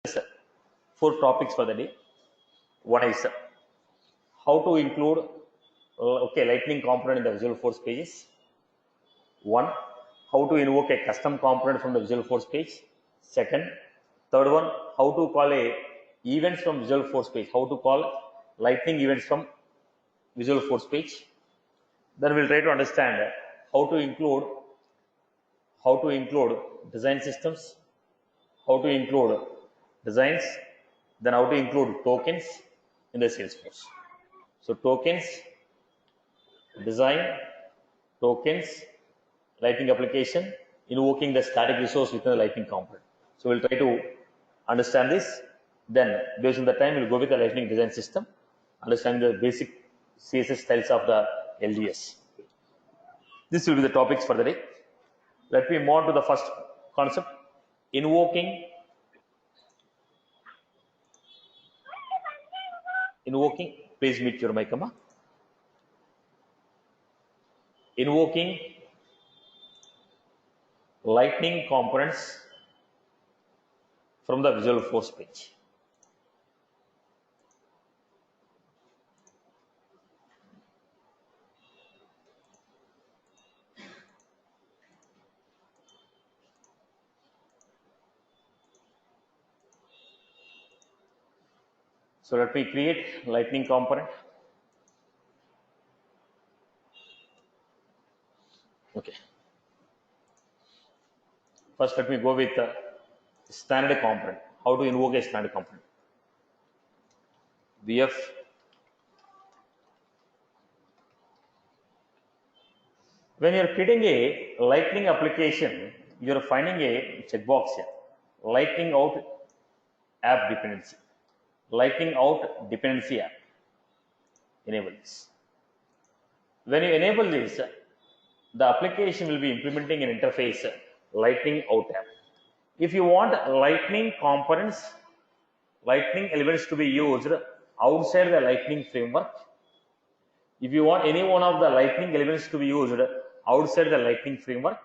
Four topics for the day. One is how to include lightning component in the Visual Force pages. One, how to invoke a custom component from the Visual Force page. Second, third one, how to call a events from Visual Force page. How to call lightning events from Visual Force page. Then we'll try to understand how to include design systems, how to include designs, then how to include tokens in the Salesforce. So tokens, design, tokens, lightning application, invoking the static resource within the lightning component. So we'll try to understand this. Then based on the time, we'll go with the lightning design system, understand the basic CSS styles of the LDS. This will be the topics for the day. Let me move on to the first concept, invoking, please mute your mic, invoking lightning components from the Visual Force page. So let me create lightning component. Okay. First, let me go with the standard component. How to invoke a standard component? VF when you are creating a lightning application, you are finding a checkbox here. Lightning out app dependency. Lightning out dependency app. Enable this. When you enable this, the application will be implementing an interface lightning out app. If you want lightning components, lightning elements to be used outside the lightning framework, if you want any one of the lightning elements to be used outside the lightning framework,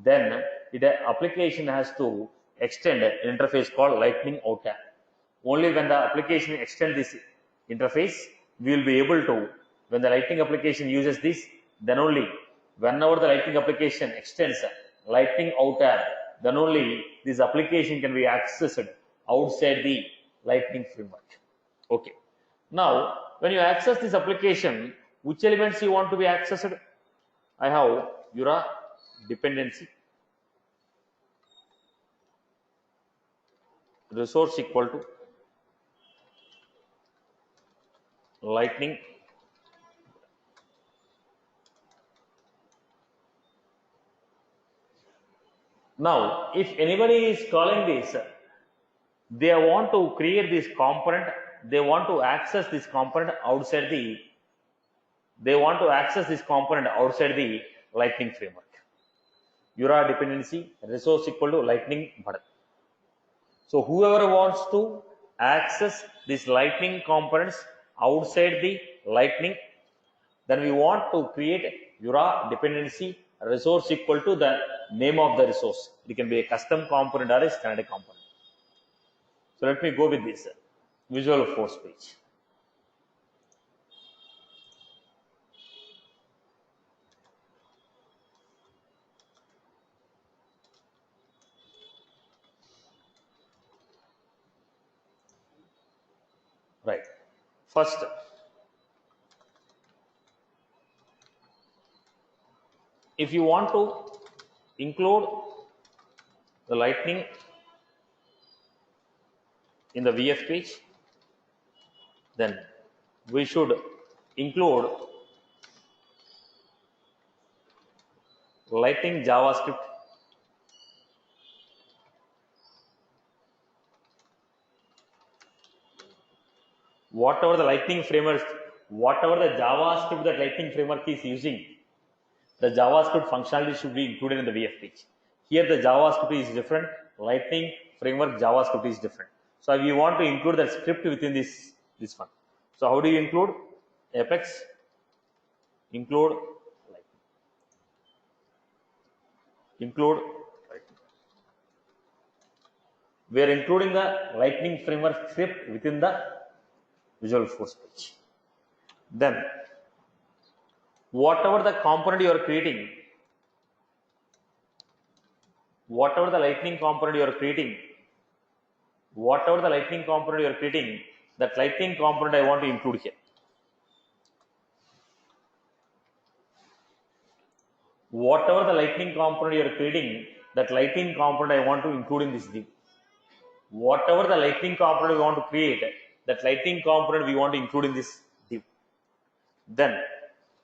then the application has to extend an interface called lightning out app. Only when the application extends this interface, we will be able to, when the lightning application uses this, then only whenever the lightning application extends lightning out app, then only this application can be accessed outside the lightning framework. Okay. Now, when you access this application, which elements you want to be accessed? I have Jura dependency, resource equal to lightning now. If anybody is calling this, they want to create this component, they want to access this component outside the lightning framework. Jura dependency, resource equal to lightning button. So whoever wants to access these lightning components outside the lightning, then we want to create Jura dependency, resource equal to the name of the resource. It can be a custom component or a standard component. So let me go with this Visual Force page. Right. First, if you want to include the lightning in the VF page, then we should include lightning JavaScript whatever the lightning framework, whatever the JavaScript that lightning framework is using, the JavaScript functionality should be included in the VF page. Here the JavaScript is different, lightning framework JavaScript is different. So we want to include that script within this one. So how do you include? Apex include lightning. Include lightning. We are including the Lightning framework script within the Visual Force page. Then whatever the component you are creating, whatever the Lightning component you are creating, that Lightning component I want to include here. Whatever the Lightning component you are creating, that Lightning component I want to include in this div. Whatever the Lightning component we want to create, that Lightning component we want to include in this div. Then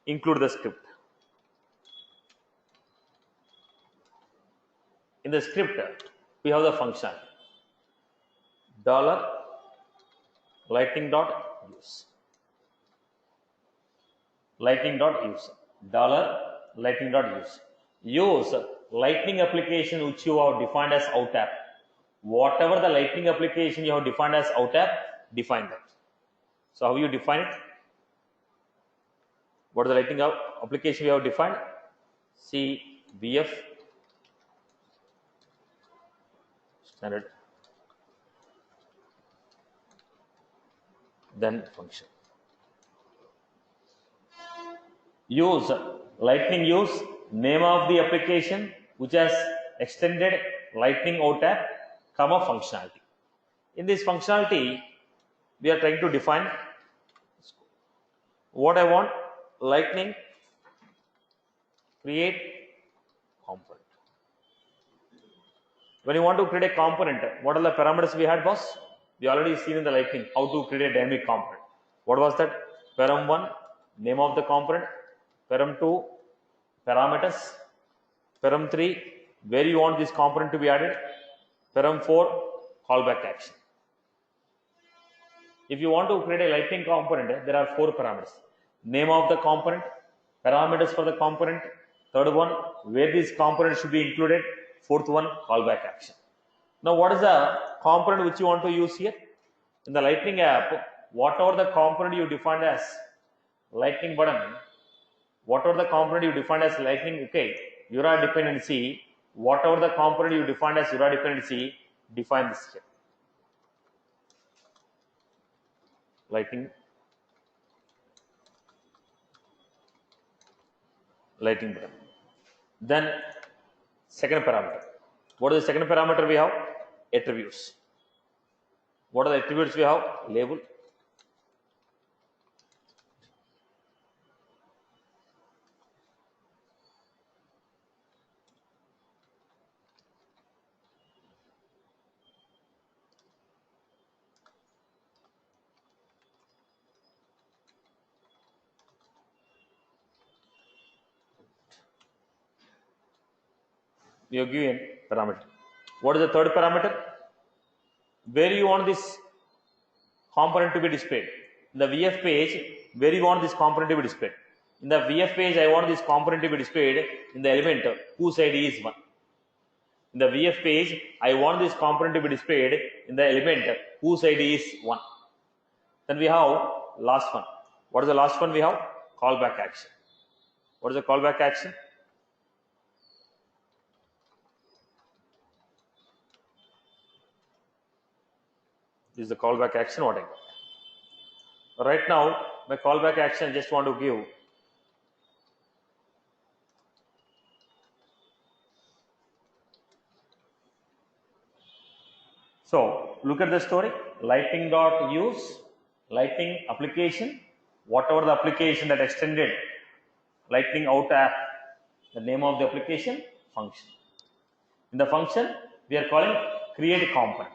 include the script. In the script, we have the function $lightning.use. Lightning.use. $lightning.use. Use Lightning application which you have defined as out app. Whatever the Lightning application you have defined as out app, define that. So how you define it? What is the Lightning application we have defined? See, VF standard, then function. Use Lightning use name of the application which has extended Lightning out app, comma functionality. In this functionality, we are trying to define what I want. Lightning create component. When you want to create a component, what are the parameters we had, boss? We already seen in the Lightning how to create a dynamic component. What was that? Param1, name of the component. Param2, parameters. Param3, where you want this component to be added. Param4, callback action. If you want to create a Lightning component, there are 4 parameters. Name of the component, parameters for the component, third one, where this component should be included, fourth one, callback action. Now, what is the component which you want to use here? In the Lightning app, whatever the component you defined as Lightning button, whatever the component you defined as Lightning, okay, URA dependency, whatever the component you defined as URA dependency, define this here. Lightning button. Then second parameter. What is the second parameter we have? Attributes. What are the attributes we have? Label. We have given parameter. What is the third parameter? Where you want this component to be displayed. In the VF page, where you want this component to be displayed. In the VF page, I want this component to be displayed in the element whose ID is 1. In the VF page, I want this component to be displayed in the element whose ID is 1. Then we have last one. What is the last one we have? Callback action. What is the callback action? This is the callback action what I got. Right now, my callback action just want to give so look at the story. Lightning.use, Lightning application, whatever the application that extended Lightning out app, the name of the application, function. In the function, we are calling create component.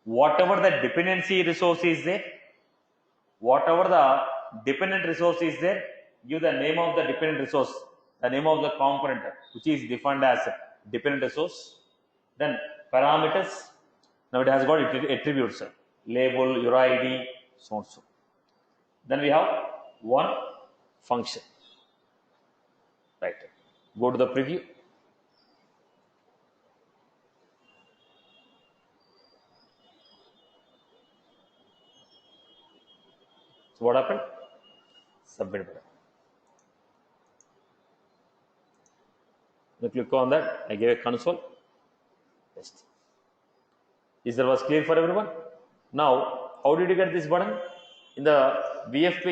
Whatever the dependency resource is there, whatever the dependent resource is there, give the name of the dependent resource, the name of the component which is defined as dependent resource. Then parameters. Now it has got attributes, label, URI ID, so on so. Then we have one function. Right. Go to the preview. So what happened? Submit button. When you click on that, I gave a console. Test. Is that was clear for everyone? Now, how did you get this button? In the VF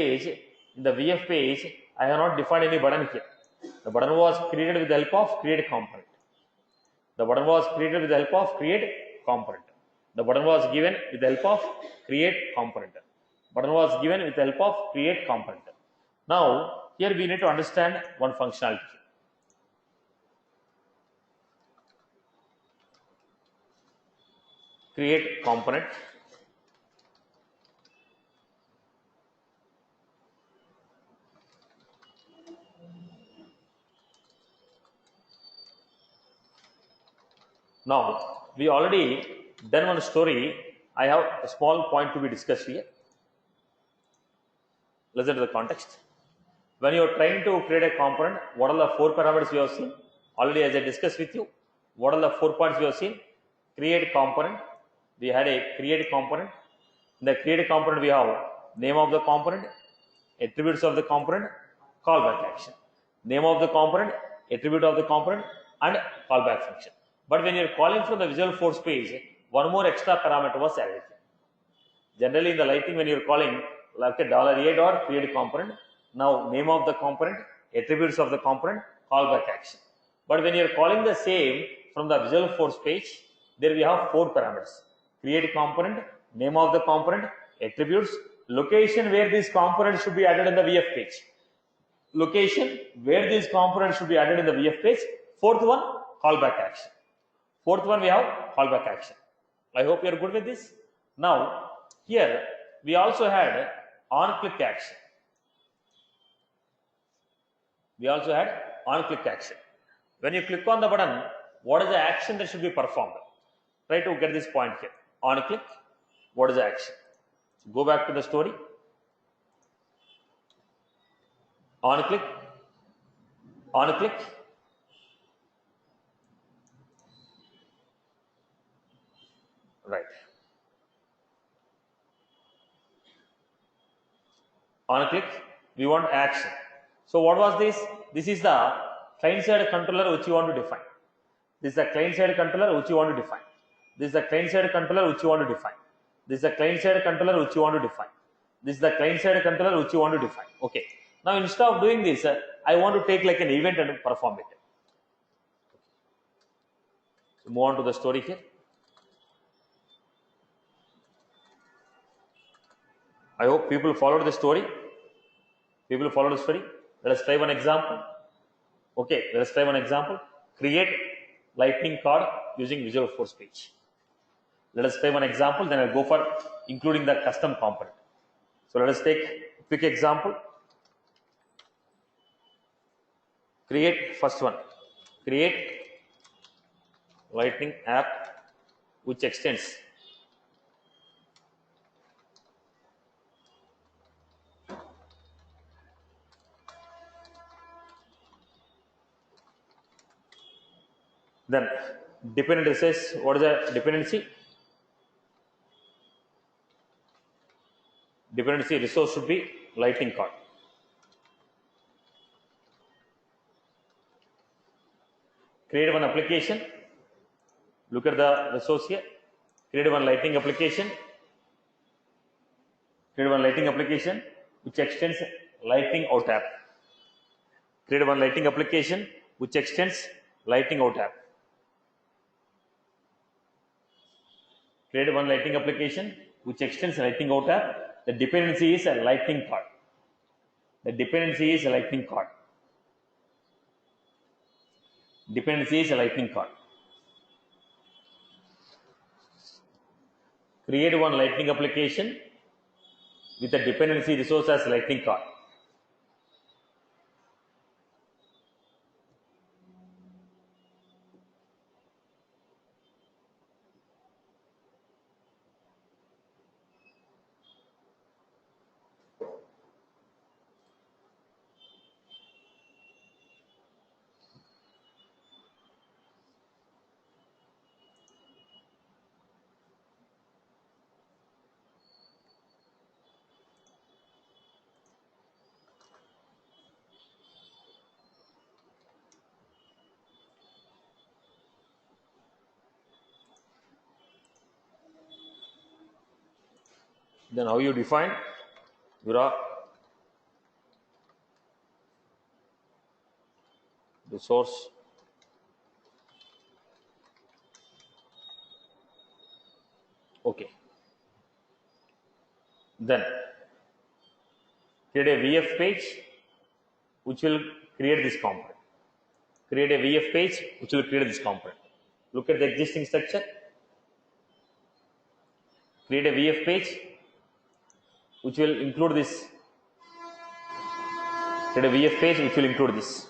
page, I have not defined any button here. The button was created with the help of create component. The button was created with the help of create component. The button was given with the help of create component. Button was given with the help of create component. Now, here we need to understand one functionality. Create component. Now, we already done one story. I have a small point to be discussed here. Listen to the context. When you are trying to create a component, what are the 4 parameters we have seen? Already, as I discussed with you, what are the 4 parts we have seen? Create component. We had a create component. In the create component, we have name of the component, attributes of the component, callback action. Name of the component, attribute of the component, and callback function. But when you are calling from the Visual Force page, one more extra parameter was added. Generally, in the Lightning, when you are calling like a $a create component, now name of the component, attributes of the component, callback action. But when you are calling the same from the Visual Force page, there we have 4 parameters: create component, name of the component, attributes, location where these components should be added in the VF page. Location where these components should be added in the VF page. 4th one, callback action. 4th one, we have callback action. I hope you are good with this. Now, here we also had on-click action. We also had on-click action. When you click on the button, what is the action that should be performed? Try to get this point here. On-click, what is the action? So go back to the story. On-click, on-click. Right. On-click, we want action. So what was this? This is the client-side controller which you want to define. This is the client-side controller which you want to define. This is the client-side controller which you want to define. This is the client-side controller which you want to define. This is the client-side controller which you want to define. Okay. Now, instead of doing this, I want to take like an event and perform it. Move on to the story here. I hope people followed the story. People follow the story. Let us try one example. Okay, let us try one example. Create Lightning card using Visual Force page. Let us try one example, then I'll go for including the custom component. So let us take a quick example. Create first one. Create Lightning app which extends then dependency says what is the dependency? Dependency resource should be Lightning card. Create one application. Look at the resource here. Create one Lightning application. Create one Lightning application which extends Lightning out app. Create one Lightning application which extends Lightning out app. Create one Lightning application which extends Lightning out app. The dependency is a Lightning card. The dependency is a Lightning card. Dependency is a Lightning card. Create one Lightning application with a dependency resource as Lightning card. Then how you define your resource? Okay. Then create a VF page which will create this component. Create a VF page which will create this component. Look at the existing structure. Create a VF page which will include this. Create a VF page which will include this.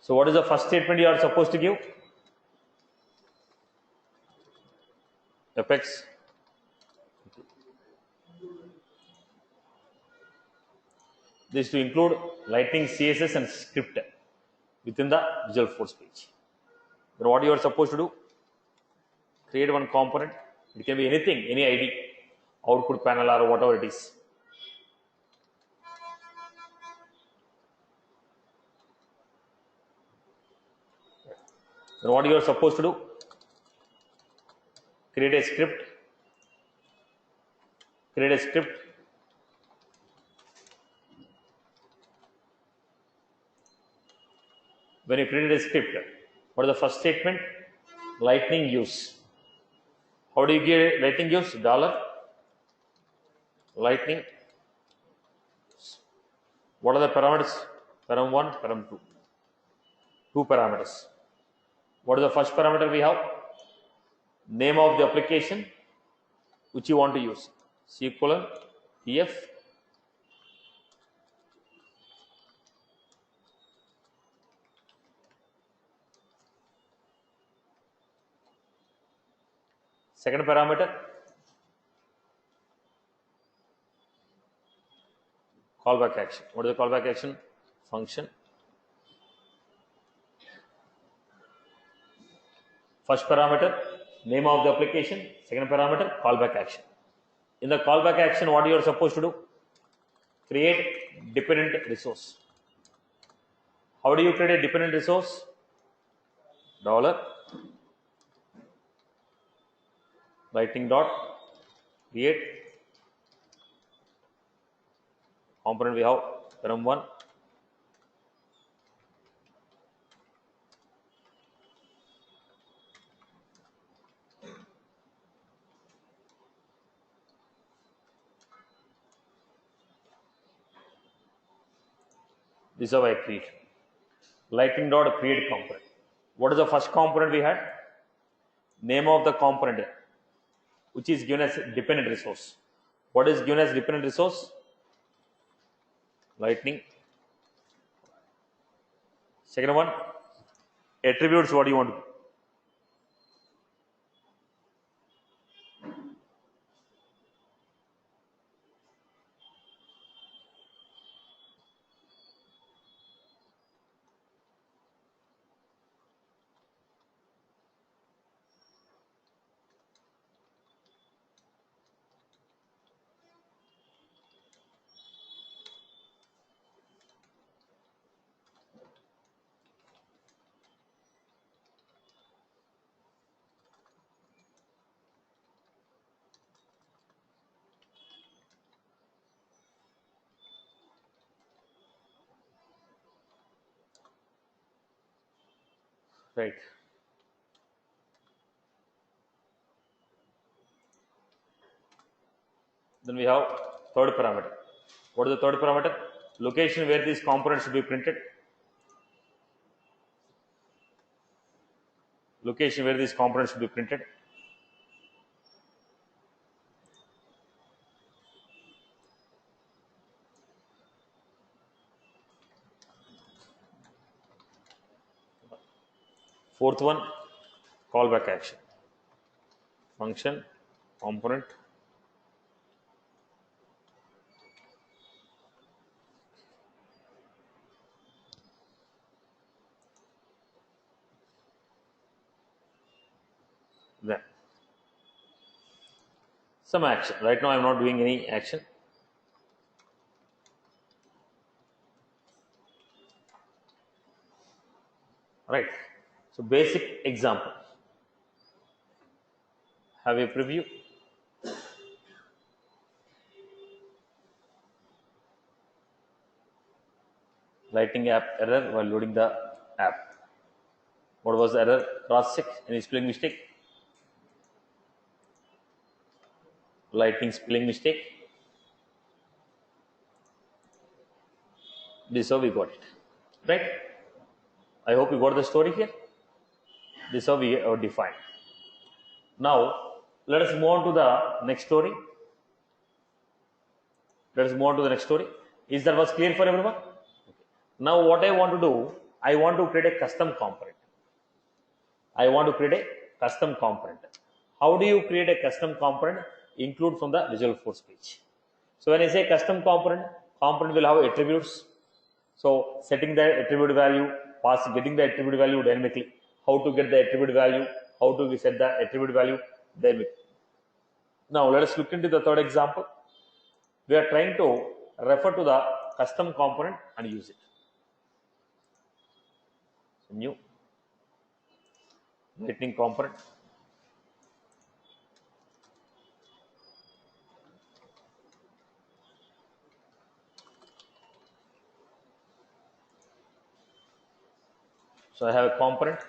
So what is the first statement you are supposed to give? Apex. This to include Lightning, CSS and script within the Visualforce page. Then what you are supposed to do? Create one component. It can be anything, any ID, output panel or whatever it is. Then what you are supposed to do? Create a script. Create a script. When you create a script, what is the first statement? Lightning use. How do you get Lightning use? Dollar Lightning. What are the parameters? Param1, param2. Two parameters. What is the first parameter we have? Name of the application which you want to use. C:, EF. Second parameter, callback action. What is the callback action? Function. First parameter, name of the application. Second parameter, callback action. In the callback action, what you are supposed to do? Create dependent resource. How do you create a dependent resource? Dollar Lightning dot create component we have param1. This is how I create. Lightning dot create component. What is the first component we had? Name of the component, which is given as dependent resource. What is given as dependent resource? Lightning. Second one, attributes. What do you want to do? Right. Then we have third parameter. What is the third parameter? Location where these components should be printed. Location where these components should be printed. Fourth one, callback action. Function, component. Then some action. Right now I am not doing any action. right? So basic example, have a preview. Lightning app error while loading the app. What was the error? Cross check, any spelling mistake? Lightning spelling mistake. This is how we got it, right? I hope you got the story here. This is how we are defined. Now let us move on to the next story. Let us move on to the next story. Is that was clear for everyone? Now what I want to do, I want to create a custom component. I want to create a custom component. How do you create a custom component? Include from the Visualforce page. So when I say custom component, component will have attributes. So setting the attribute value, getting the attribute value dynamically. How to get the attribute value? How to set the attribute value dynamically? Now let us look into the third example. We are trying to refer to the custom component and use it. So new lightning component. So I have a component.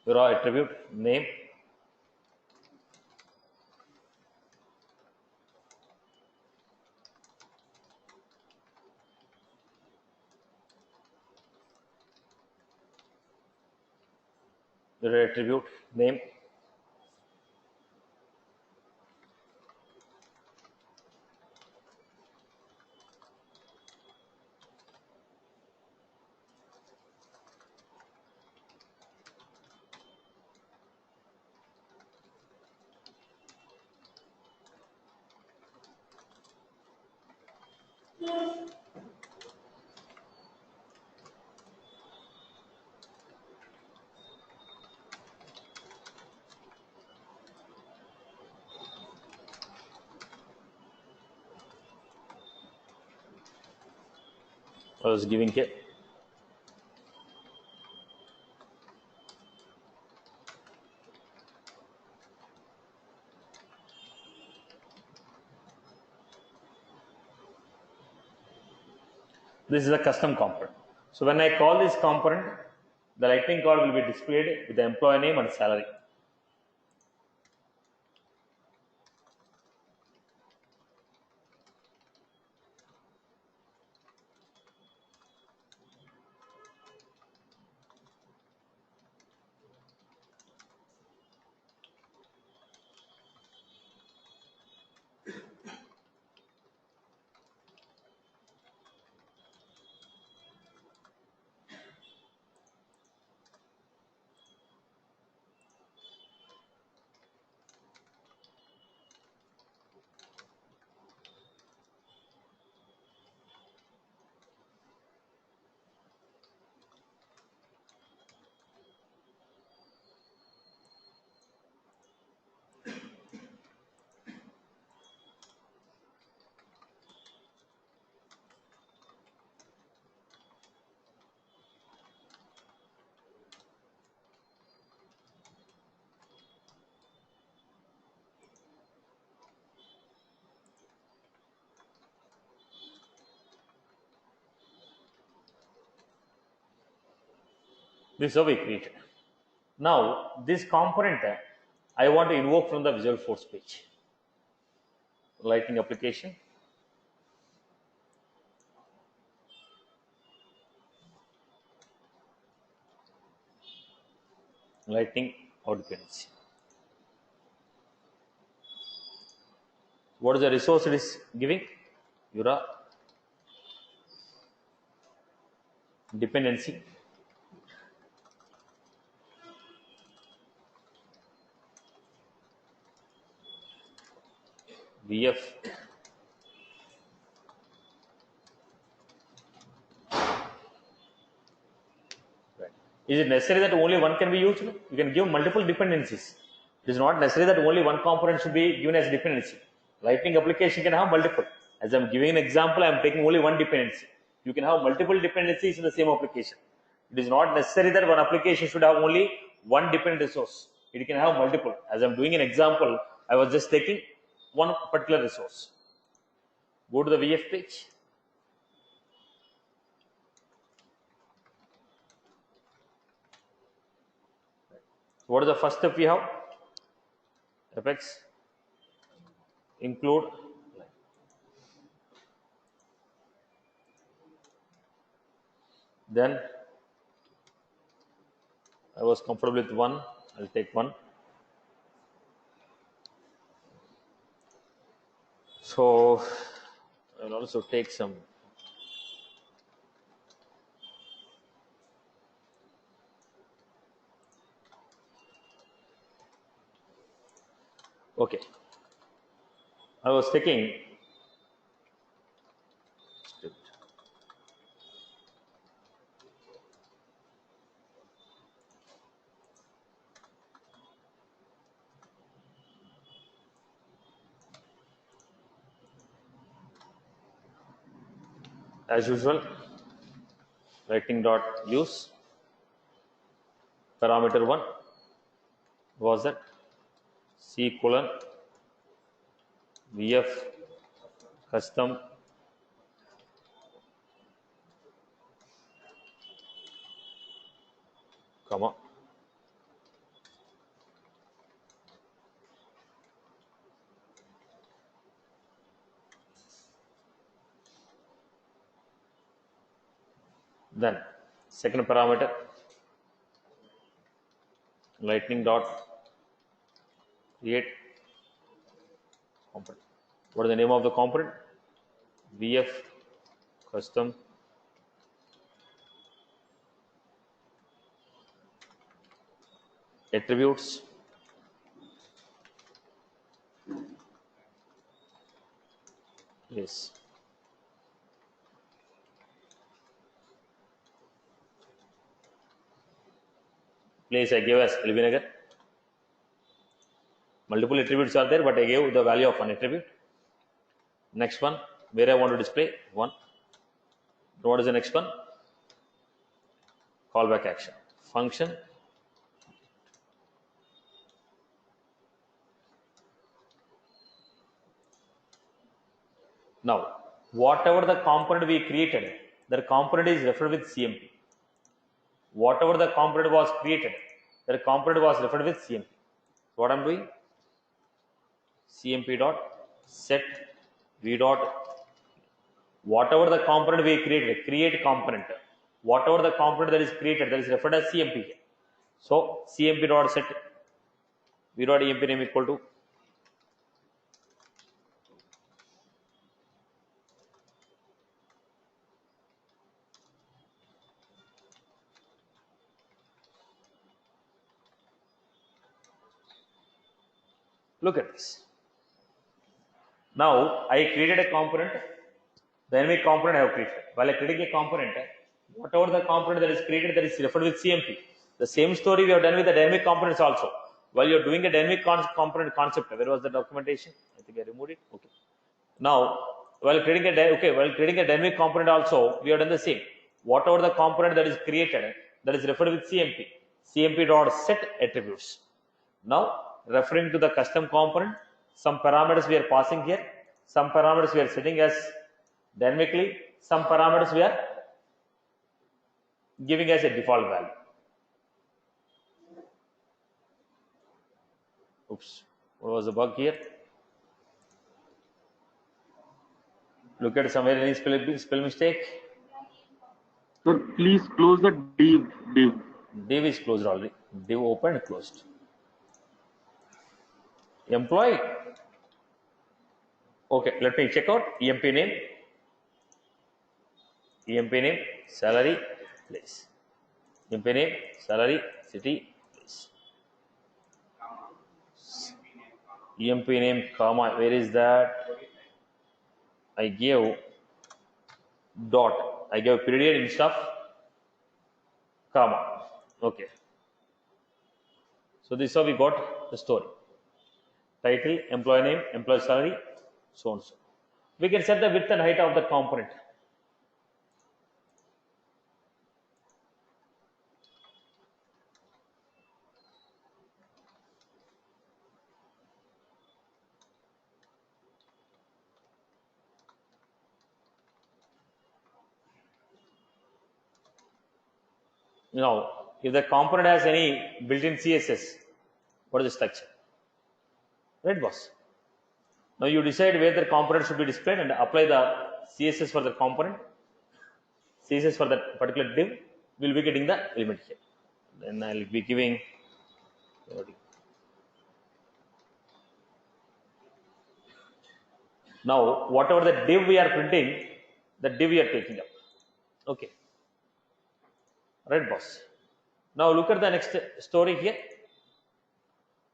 Raw attribute name. The attribute name. I was giving here. This is a custom component. So when I call this component, the lightning card will be displayed with the employee name and salary. This is how we create it. Now this component I want to invoke from the Visualforce page. Lightning application. Lightning out dependency. What is the resource it is giving? Your dependency. VF right. Is it necessary that only one can be used? You can give multiple dependencies. It is not necessary that only one component should be given as dependency. Lightning application can have multiple. As I am giving an example, I am taking only one dependency. You can have multiple dependencies in the same application. It is not necessary that one application should have only one dependent resource. It can have multiple. As I'm doing an example, I was just taking one particular resource. Go to the VF page. What is the first step we have? Apex include. Then I was comfortable with one. I'll take one. So I'll also take some. Okay. I was taking as usual, lightning dot use parameter 1 was that C colon VF custom comma then second parameter lightning dot create component. What is the name of the component? VF custom attributes. Yes. Place I gave as Elvinagar. Multiple attributes are there, but I gave the value of one attribute. Next one, where I want to display one. What is the next one? Callback action function. Now, whatever the component we created, that component is referred with CMP. Whatever the component was created, that component was referred with CMP. What I'm doing? CMP dot set v dot whatever the component we created, create component. Whatever the component that is created, that is referred as CMP. So CMP dot set v dot emp name equal to look at this. Now I created a component, the dynamic component I have created. While I creating a component, whatever the component that is created, that is referred with CMP. The same story we have done with the dynamic components also. While you're doing a dynamic component concept, where was the documentation? I think I removed it. Okay. Now, while creating a dynamic component also, we have done the same. Whatever the component that is created, that is referred with CMP. CMP dot set attributes. Now, referring to the custom component, some parameters we are passing here, some parameters we are setting as dynamically, some parameters we are giving as a default value. Oops, what was the bug here? Look at somewhere any spell mistake. Sir, please close the div. Div is closed already. Div opened, closed. Employee. Okay, let me check out EMP name. EMP name, salary, place. EMP name, salary, city, place. EMP name, comma, where is that? I gave dot. I gave period in stuff, comma. Okay. So this is how we got the story. Title, employee name, employee salary, so and so. We can set the width and height of the component. Now, if the component has any built-in CSS, what is the structure? Right, boss? Now you decide where the component should be displayed and apply the CSS for the component, CSS for that particular div. We'll be getting the element here. Then I'll be giving. Now, whatever the div we are printing, the div we are taking up. Okay. Right, boss. Now look at the next story here.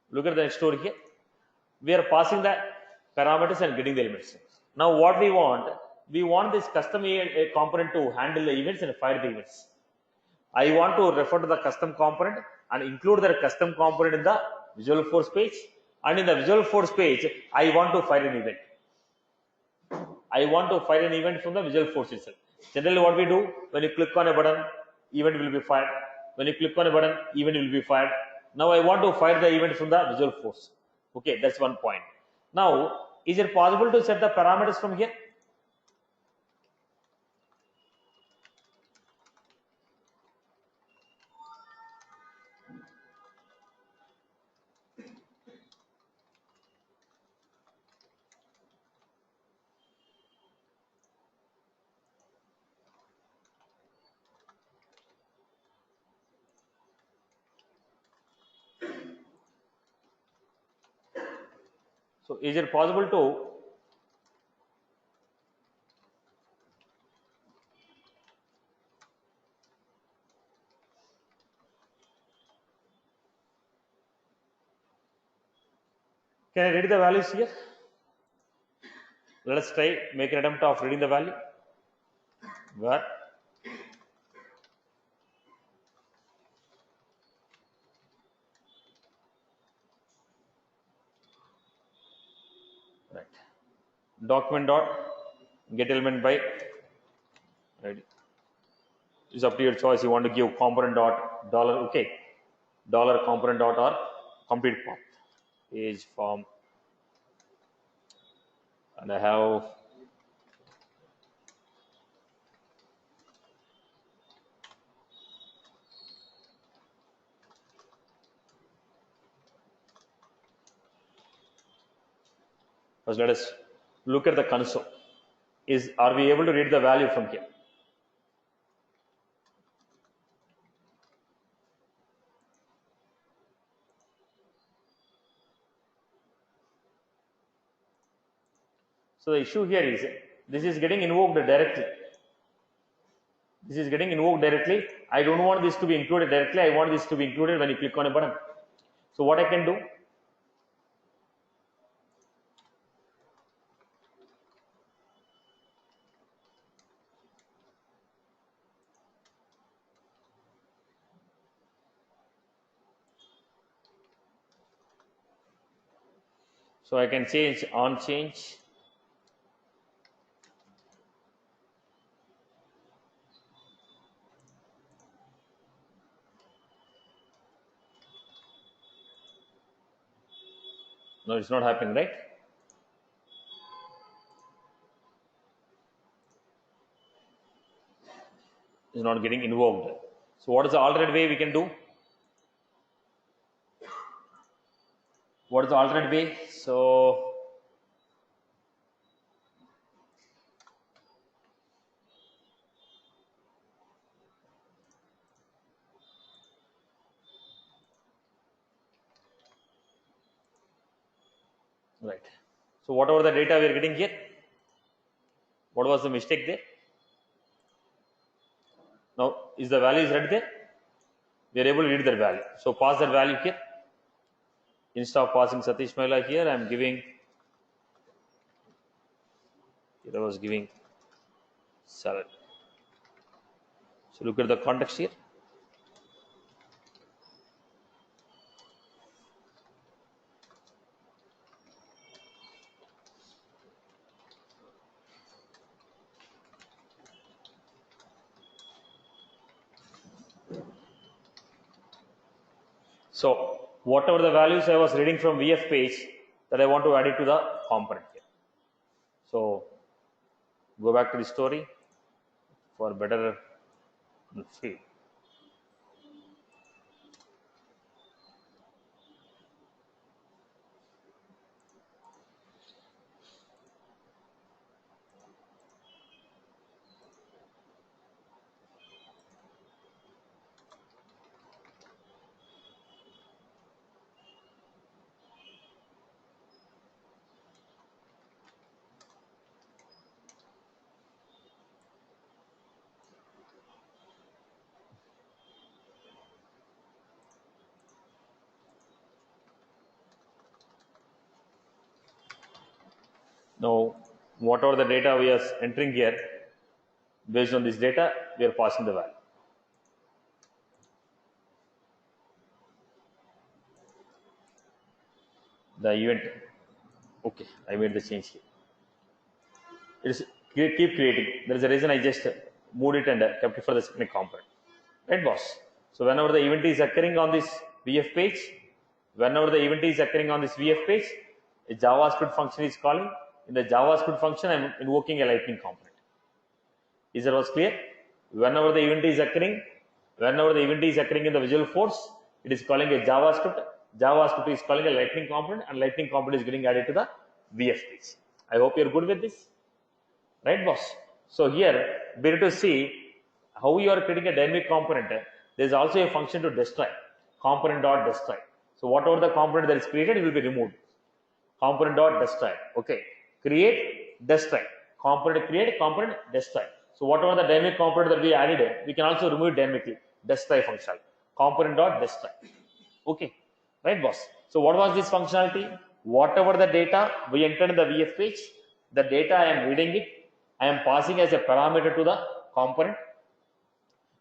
Look at the next story here. We are passing the parameters and getting the elements. Now what we want this custom component to handle the events and fire the events. I want to refer to the custom component and include the custom component in the Visual Force page, and in the Visual Force page I want to fire an event. I want to fire an event from the Visual Force itself. Generally what we do, when you click on a button, event will be fired. When you click on a button, event will be fired. Now I want to fire the event from the Visual Force. Okay, that's one point. Now, is it possible to set the parameters from here? So, is it possible to can I read the values here? Let us try make an attempt of reading the value. Where right document dot get element by right. It's up to your choice. You want to give component dot dollar, okay, dollar component dot or complete path page form, and I have first let us look at the console. Are we able to read the value from here? So the issue here is this is getting invoked directly. This is getting invoked directly. I don't want this to be included directly. I want this to be included when you click on a button. So what I can do? So I can change on change. No, it's not happening, right? It's not getting invoked. So what is the alternate way we can do? What is the alternate way? So right. So whatever the data we are getting here, what was the mistake there? Now is the value is right there? We are able to read that value. So pass that value here. Instead of passing Satish Maila here, I am giving. Here I was giving salad. So look at the context here. So whatever the values I was reading from VF page, that I want to add it to the component here. So go back to the story for better feel. Now, whatever the data we are entering here, based on this data, we are passing the value. The event. Okay, I made the change here. It's keep creating. There is a reason I just moved it and kept it for the second component. Right, boss? So whenever the event is occurring on this VF page, a JavaScript function is calling. In the JavaScript function, I am invoking a lightning component. Is that was clear? Whenever the event is occurring in the Visual Force, it is calling a JavaScript. JavaScript is calling a lightning component, and lightning component is getting added to the VF page. I hope you are good with this. Right, boss? So here, we need to see how you are creating a dynamic component. There is also a function to destroy, component.destroy. So whatever the component that is created, it will be removed. Component.destroy. Okay. Create, destroy. Component create, component destroy. So whatever the dynamic component that we added, we can also remove it dynamically. Destroy function. Component.destroy. Okay. Right, boss? So what was this functionality? Whatever the data we entered in the VF page, the data I am reading it, I am passing as a parameter to the component.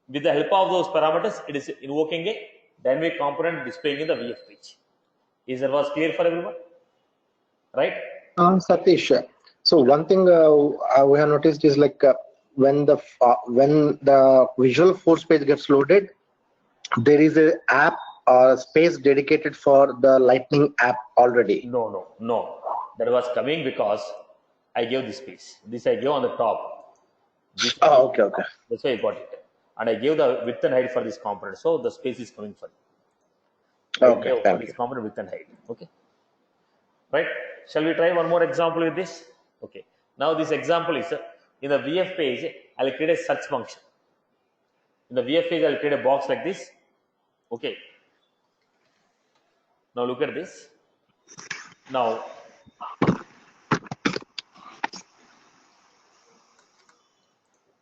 With the help of those parameters, it is invoking a dynamic component displaying in the VF page. Is that was clear for everyone? Right? Satish, so one thing we have noticed is like when the Visual Force page gets loaded, there is a app or space dedicated for the Lightning app already. No. That was coming because I gave this space. This I gave on the top. Okay. That's why I got it. And I gave the width and height for this component. So the space is coming for it. Okay, thank you. This component width and height. Okay. Right? Shall we try one more example with this? Okay. Now this example is in the VF page, I'll create a search function. In the VF page, I'll create a box like this. Okay. Now look at this. Now,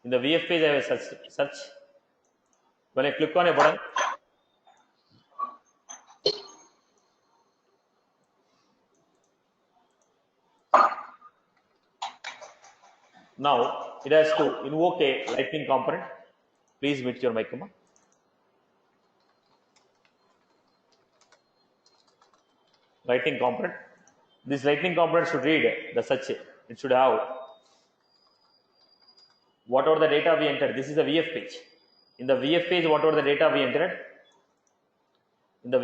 in the VF page, I have a search. When I click on a button, now it has to invoke a lightning component. Please mute your mic, Amma. Lightning component. This lightning component should read the search. It should have whatever the data we entered. This is the VF page. In the VF page, whatever the data we entered. The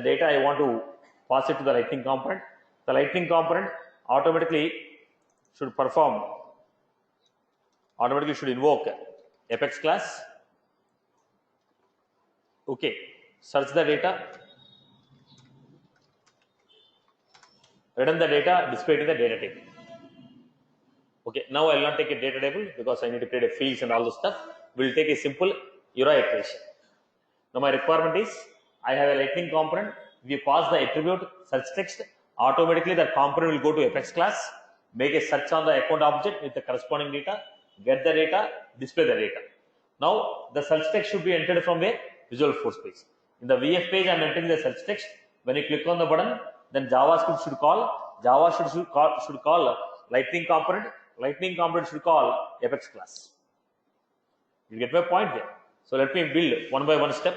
data I want to pass it to the lightning component. The lightning component automatically should invoke Apex class. Okay. Search the data. Return the data displayed in the data table. Okay, now I will not take a data table because I need to create a fields and all the stuff. We will take a simple URI iteration. Now my requirement is I have a lightning component. We pass the attribute search text. Automatically the component will go to Apex class, make a search on the account object with the corresponding data, get the data, display the data. Now the search text should be entered from a Visual Force page. In the VF page, I am entering the search text. When you click on the button, then JavaScript should call. JavaScript should call lightning component. Lightning component should call Apex class. You get my point there. So let me build one by one step.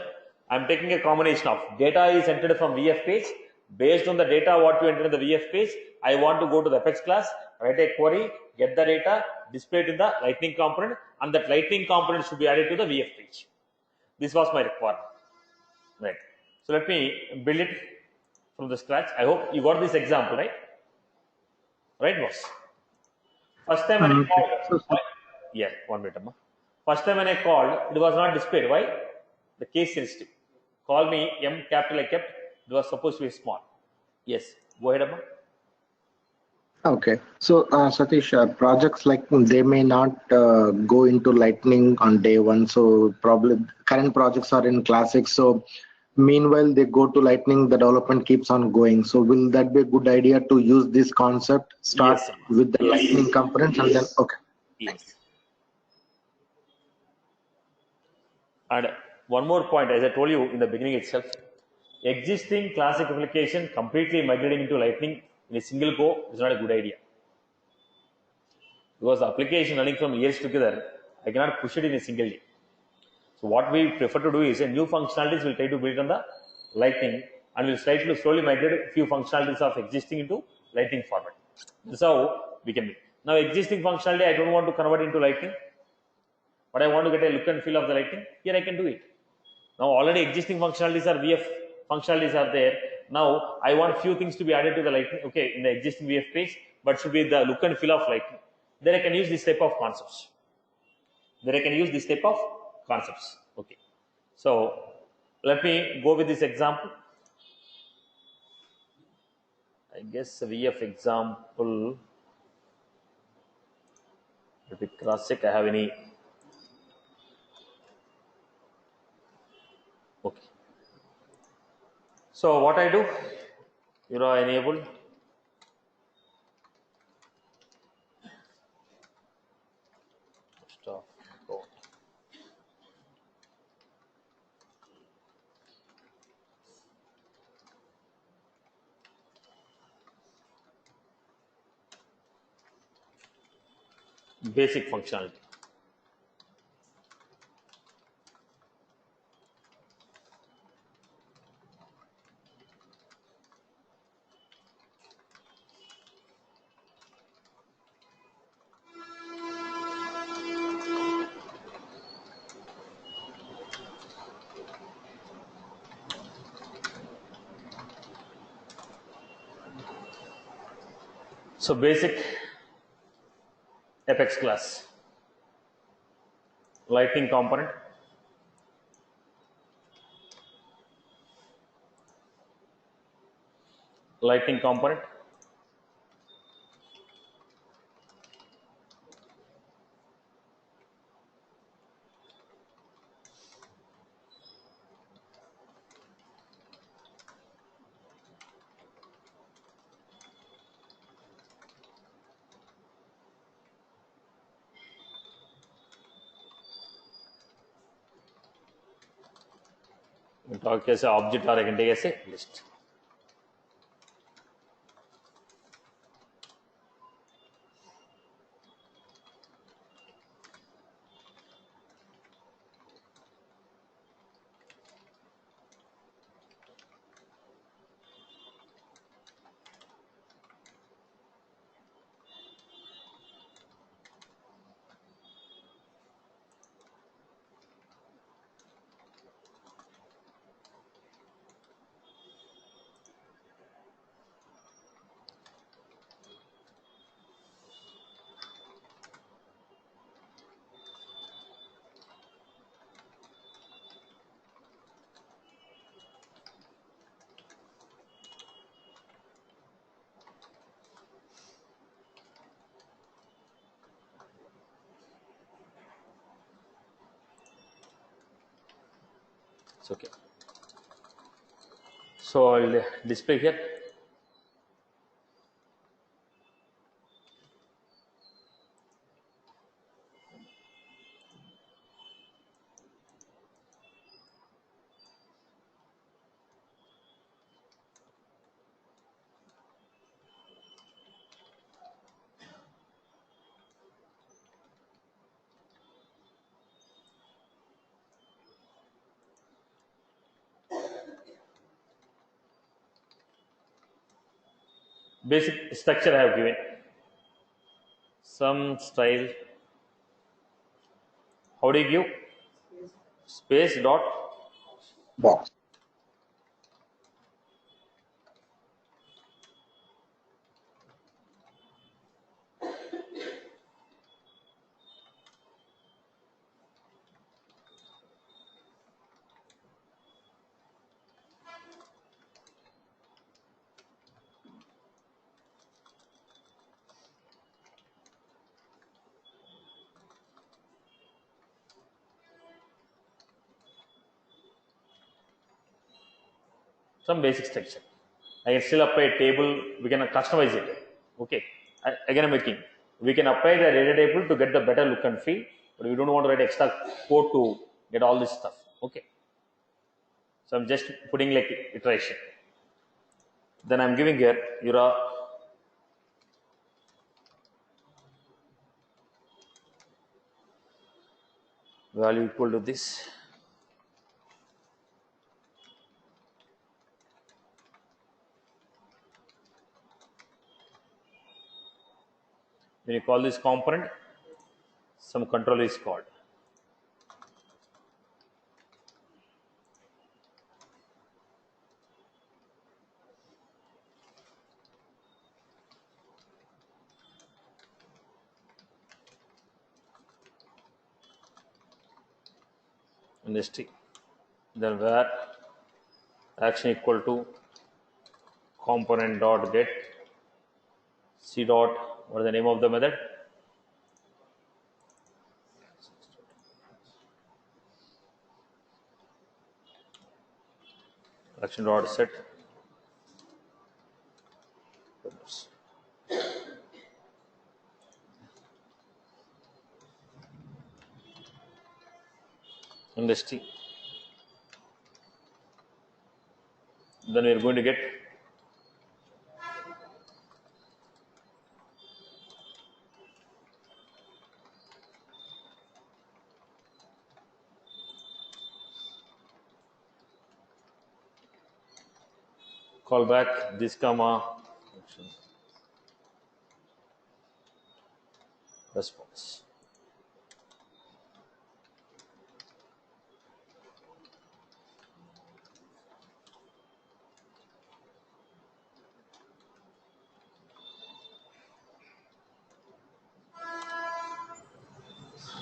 I am taking a combination of data is entered from VF page. Based on the data what you enter in the VF page, I want to go to the Apex class, write a query, get the data, display it in the lightning component, and that lightning component should be added to the VF page. This was my requirement. Right. So let me build it from the scratch. I hope you got this example, right? Right, boss? First time when I called, yeah, 1 minute, Amma. First time when I called, it was not displayed. Why? The case sensitive. Call me M capital I kept. It was supposed to be small. Yes. Go ahead, Amma. Okay. So, Satish, projects like they may not go into Lightning on day one. So, probably current projects are in Classic. So, meanwhile, they go to Lightning, the development keeps on going. So, will that be a good idea to use this concept? Start with the Lightning components and then, okay. Yes. And one more point, as I told you in the beginning itself, existing Classic application completely migrating into Lightning in a single go is not a good idea. Because the application running from years together, I cannot push it in a single day. So what we prefer to do is a new functionalities we'll try to build on the Lightning, and we'll slowly migrate a few functionalities of existing into Lightning format. That's how we can make. Now existing functionality I don't want to convert into Lightning, but I want to get a look and feel of the Lightning. Here I can do it. Now already existing functionalities are VF functionalities are there. Now I want few things to be added to the Lightning. Okay, in the existing VF page, but should be the look and feel of Lightning. Then I can use this type of concepts. Okay. So let me go with this example. I guess VF example. Let me cross check. I have any. Okay. So what I do, enable. Stop. Go. Basic functionality. So basic Apex class, Lightning component, in talk case object, or I can take as a list. It's okay. So I'll display here. Basic structure I have given. Some style. How do you give? Space dot. Box. Some basic structure. I can still apply a table. We can customize it. Okay. Again, I'm making. We can apply the data table to get the better look and feel, but we don't want to write extra code to get all this stuff. Okay. So I'm just putting like iteration. Then I'm giving here value equal to this. When you call this component, some control is called. In this tree, then where action equal to component dot get c dot, what is the name of the method? Action dot set in this tree. Then we are going to get call back this comma action response.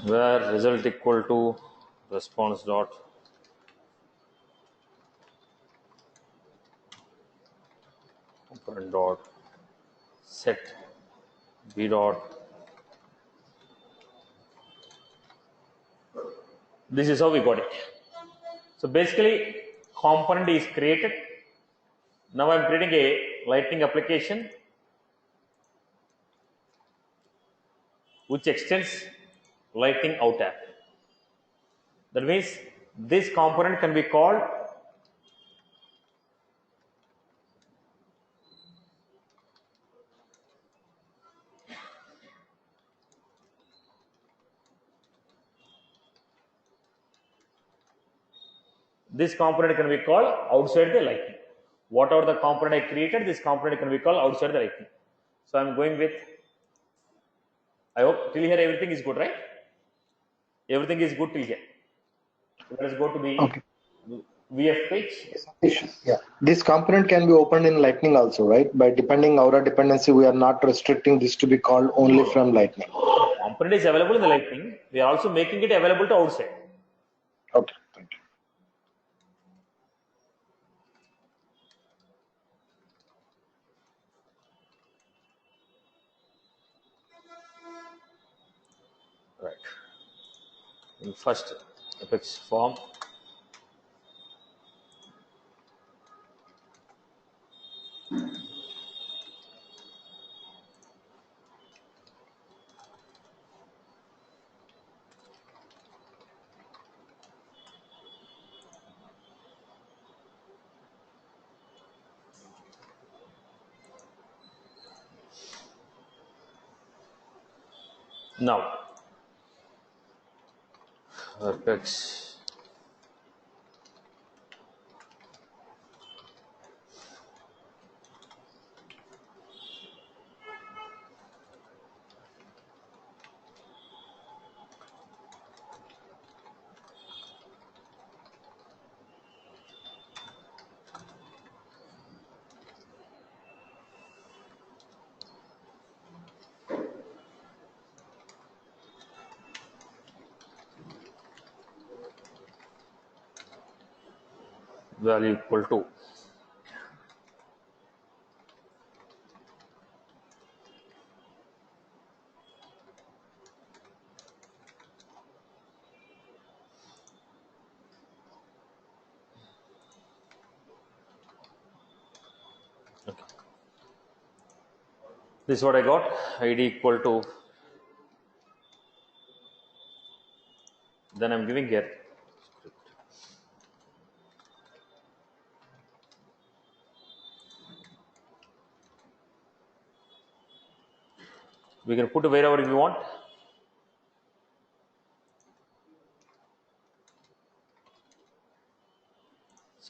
Where result equal to response dot component dot set b dot. This is how we got it. So basically, component is created. Now I am creating a lightning application which extends lightning out app. That means this component can be called outside the lightning. Whatever the component I created, this component can be called outside the lightning. So I am going with, I hope till here everything is good, right? Everything is good till here. Let us go to the VF page. Yeah, this component can be opened in Lightning also, right? By depending Aura dependency, we are not restricting this to be called only from Lightning. Component is available in the Lightning. We are also making it available to outside. Okay, thank you. Right. In first Apex form, now Apex value equal to this is what I got, ID equal to, then I'm giving here we can put wherever we want.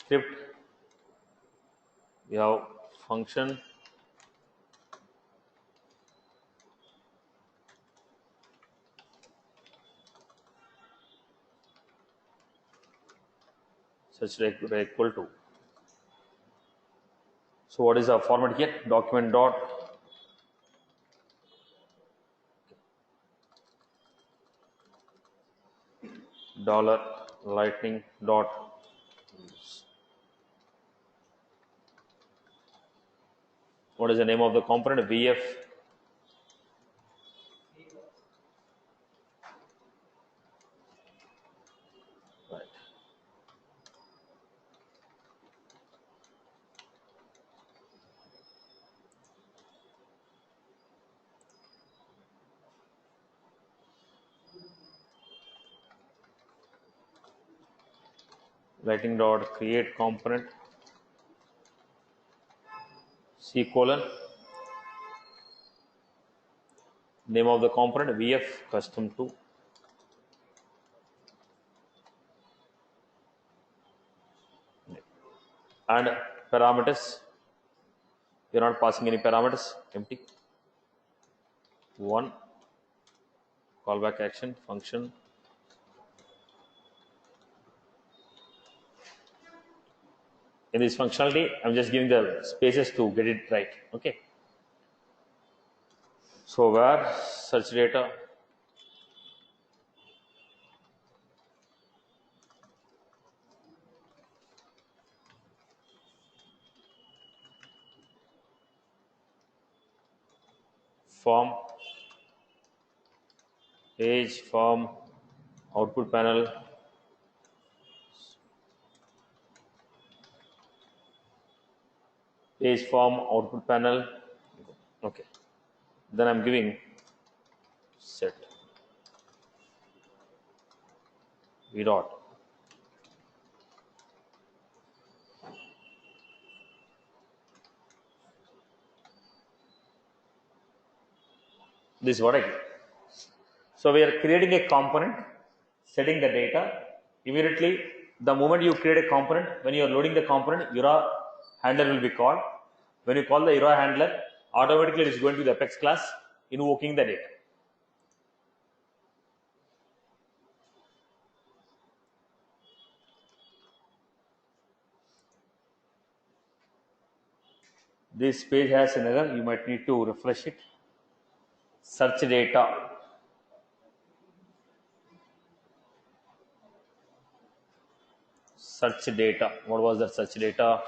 script, we have function, such equal to. So what is the format here? Document dot dollar lightning dot. What is the name of the component? VF right. Lightning dot create component C colon name of the component VF custom 2 and parameters. We are not passing any parameters, empty. 1 callback action function. In this functionality, I'm just giving the spaces to get it right. Okay. So where search data, form, age, form, output panel, page form, output panel. Okay. Then I'm giving set v dot this is what I get. So we are creating a component, setting the data. Immediately, the moment you create a component, when you are loading the component, URA handler will be called. When you call the URA handler, automatically it is going to the Apex class, invoking the data. This page has an error, you might need to refresh it. Search data. Search data. What was that search data?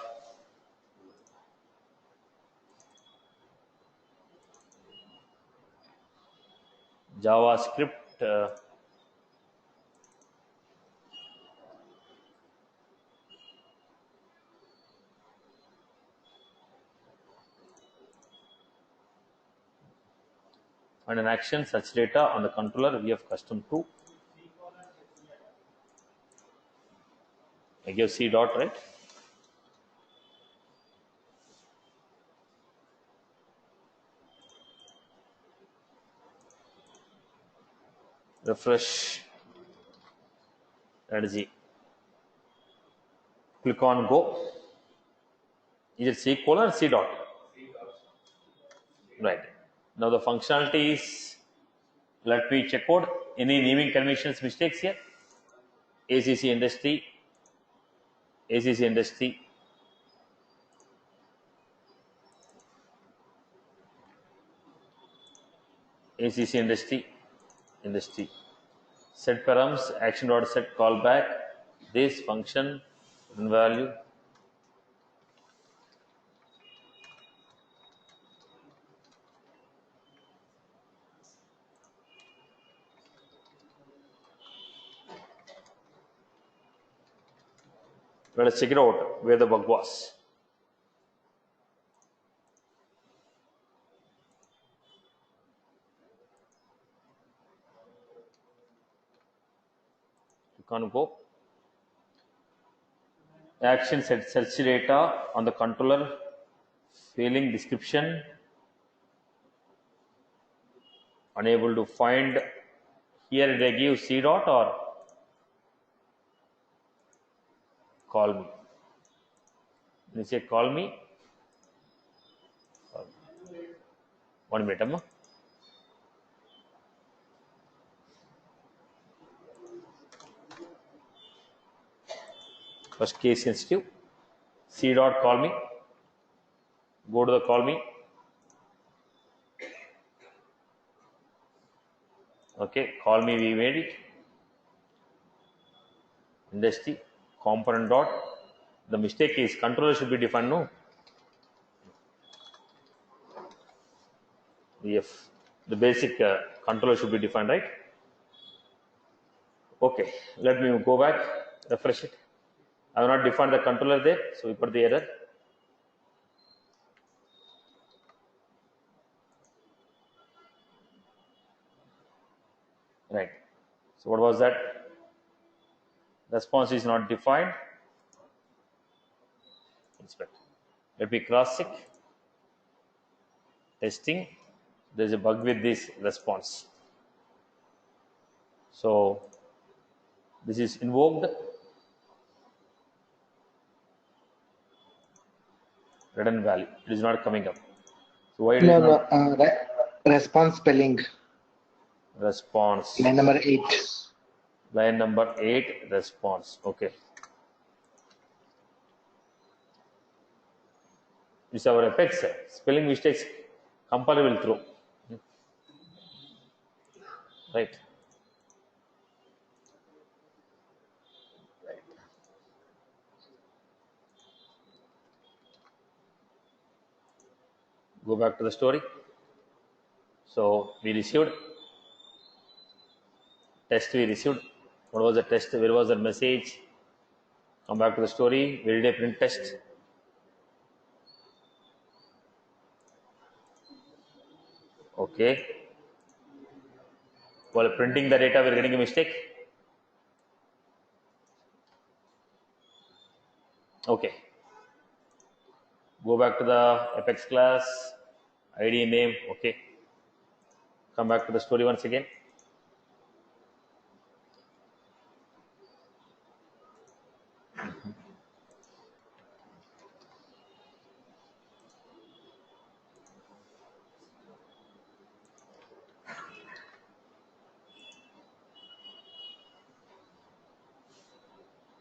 JavaScript. And an action search data on the controller VF custom 2. I give C dot, right? Refresh and G. Click on go. Is it C colon or C dot? Right. Now the functionality is, let me check out any naming conventions mistakes here. ACC industry, ACC industry, ACC industry, industry. Set params, action dot set callback, this function, value. Let us check it out where the bug was. Click on go. Action set search data on the controller, failing description, unable to find. Here they give C dot or call me. You say call me. 1 minute, Amma. First case sensitive. C dot call me. Go to the call me. Okay, call me, we made it. Industry component dot. The mistake is controller should be defined, no? If the basic controller should be defined, right? Okay, let me go back, refresh it. I have not defined the controller there, so we put the error. Right. So what was that? Response is not defined. Inspect. Let me cross check. Testing. There is a bug with this response. So this is invoked. Return value. It is not coming up. So why it is No, not no, response spelling, response? line number 8. Line number 8, response. Okay. This is our Apex. Spelling mistakes compiler will throw. Right. Go back to the story. So we received test. We received. What was the test? Where was the message? Come back to the story. We did a print test. Okay. While printing the data, we are getting a mistake. Okay. Go back to the Apex class. ID name. Okay. Come back to the story once again.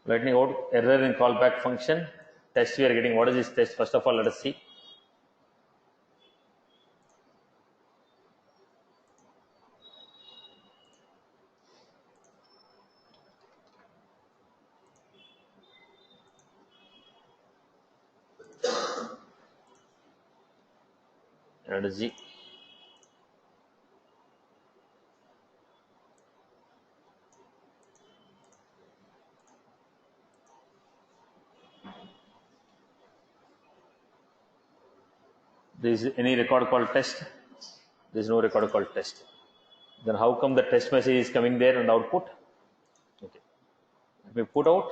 Lightning out error in callback function. Test we are getting. What is this test? First of all, let us see. Energy. There is any record called test? There is no record called test. Then how come the test message is coming there in the output? Okay. Let me put out.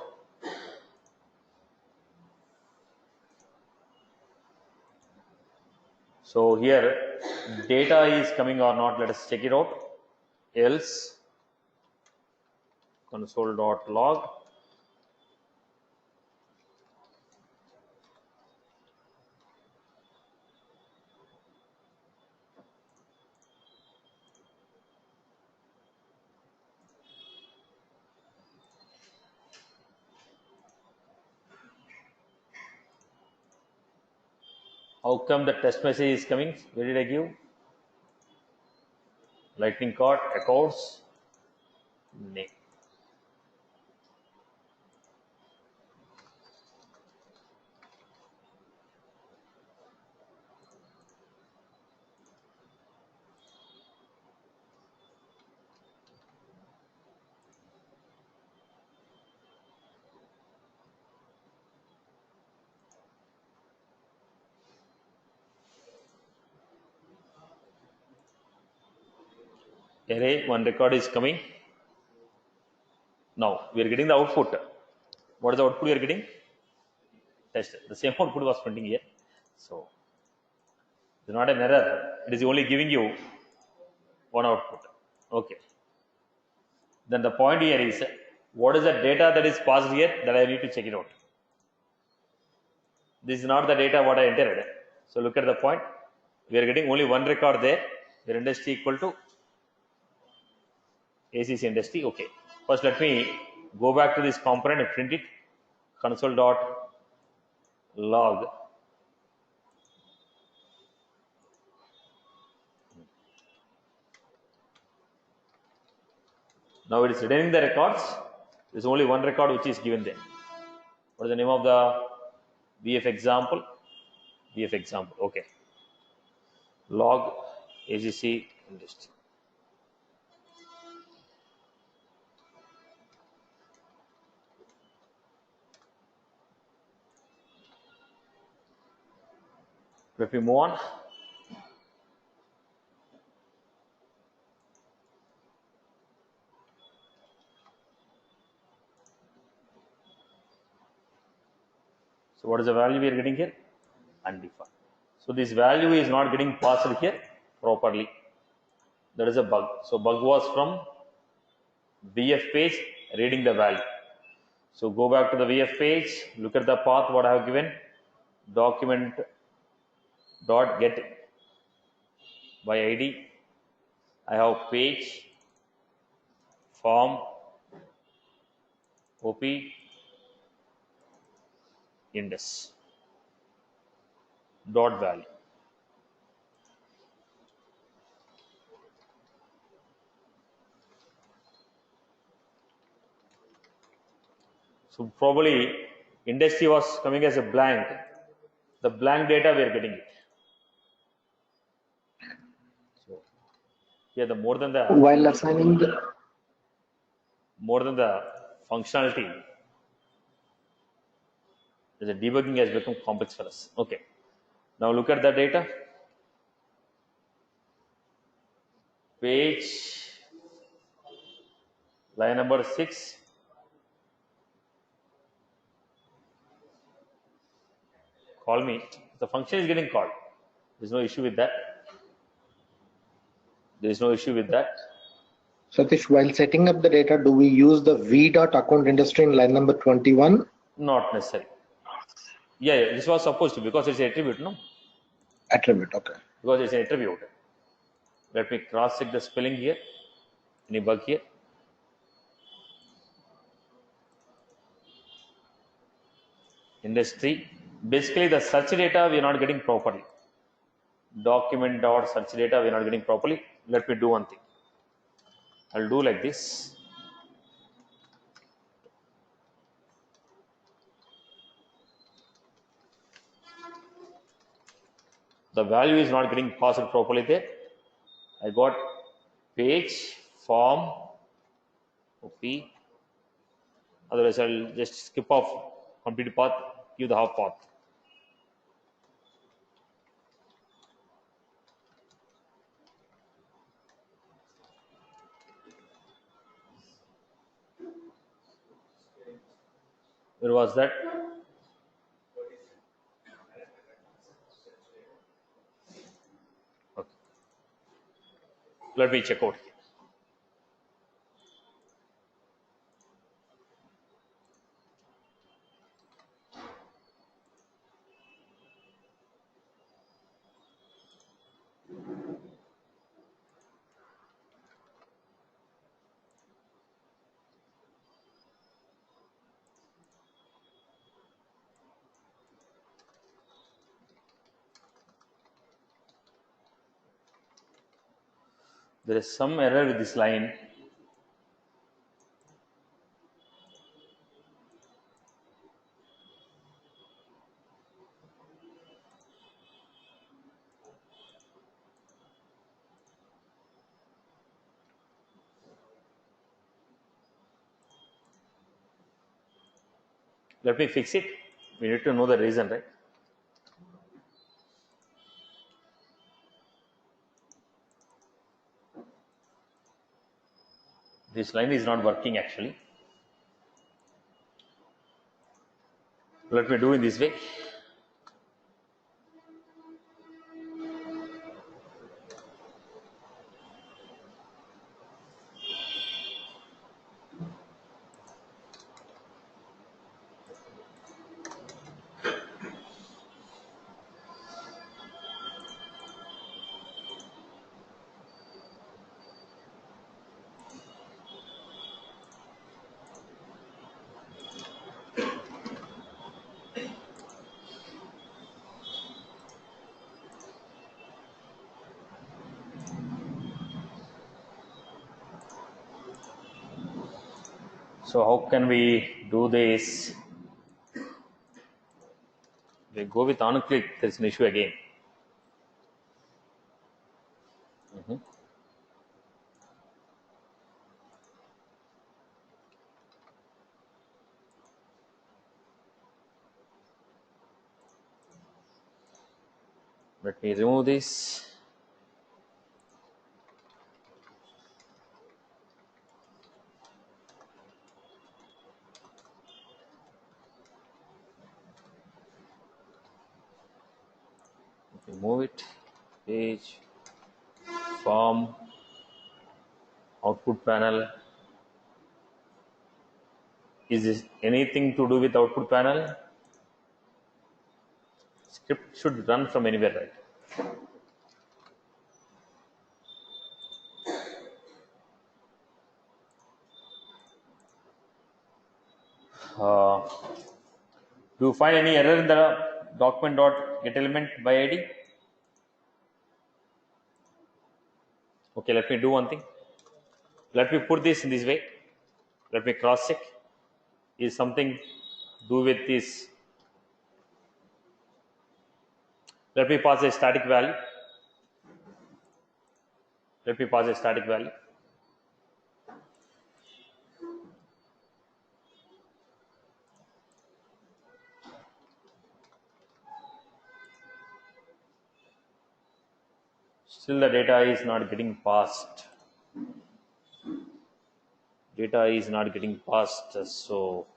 So here data is coming or not. Let us check it out. Else console.log. How come the test message is coming? Where did I give? Lightning card, accounts, name. Array, one record is coming. Now we are getting the output. What is the output we are getting? Test. The same output was printing here. So it's not an error. It is only giving you one output. Okay. Then the point here is what is the data that is passed here that I need to check it out. This is not the data what I entered. So look at the point. We are getting only one record there. Where industry equal to ACC industry. Okay. First, let me go back to this component and print it. Console dot log. Now it is returning the records. There is only one record which is given there. What is the name of the VF example? VF example. Okay. Log ACC industry. Let me move on. So what is the value we are getting here? Undefined. So this value is not getting passed here properly. That is a bug. So bug was from VF page reading the value. So go back to the VF page, look at the path what I have given, document dot get by ID. I have page, form, OP, index, dot value. So probably industry was coming as a blank. The blank data we are getting it. So here the more than the While assigning the functionality, the debugging has become complex for us. Okay. Now look at the data. Page line number 6. Call me. The function is getting called. There is no issue with that. There is no issue with that. Satish, while setting up the data, do we use the v dot account industry in line number 21? Not necessary. Yeah, this was supposed to because it's an attribute, no? Attribute, okay. Because it's an attribute. Let me cross check the spelling here. Any bug here? Industry. Basically, the search data we are not getting properly. Document dot search data we are not getting properly. Let me do one thing. I'll do like this. The value is not getting passed properly there. I got page, form, OP. Otherwise, I'll just skip off complete path, give the half path. Where was that? Okay. Let me check out. There is some error with this line. Let me fix it. We need to know the reason, right? This line is not working actually. Let me do in this way. So how can we do this? We go with on click, there's an issue again. Let me remove this. Remove it. Page, form, output panel. Is this anything to do with output panel? Script should run from anywhere, right? Do you find any error in the document.getElement by ID? Okay, let me do one thing. Let me put this in this way. Let me cross check. Is something do with this? Let me pass a static value. Let me pass a static value. Still the data is not getting passed. Data is not getting passed. So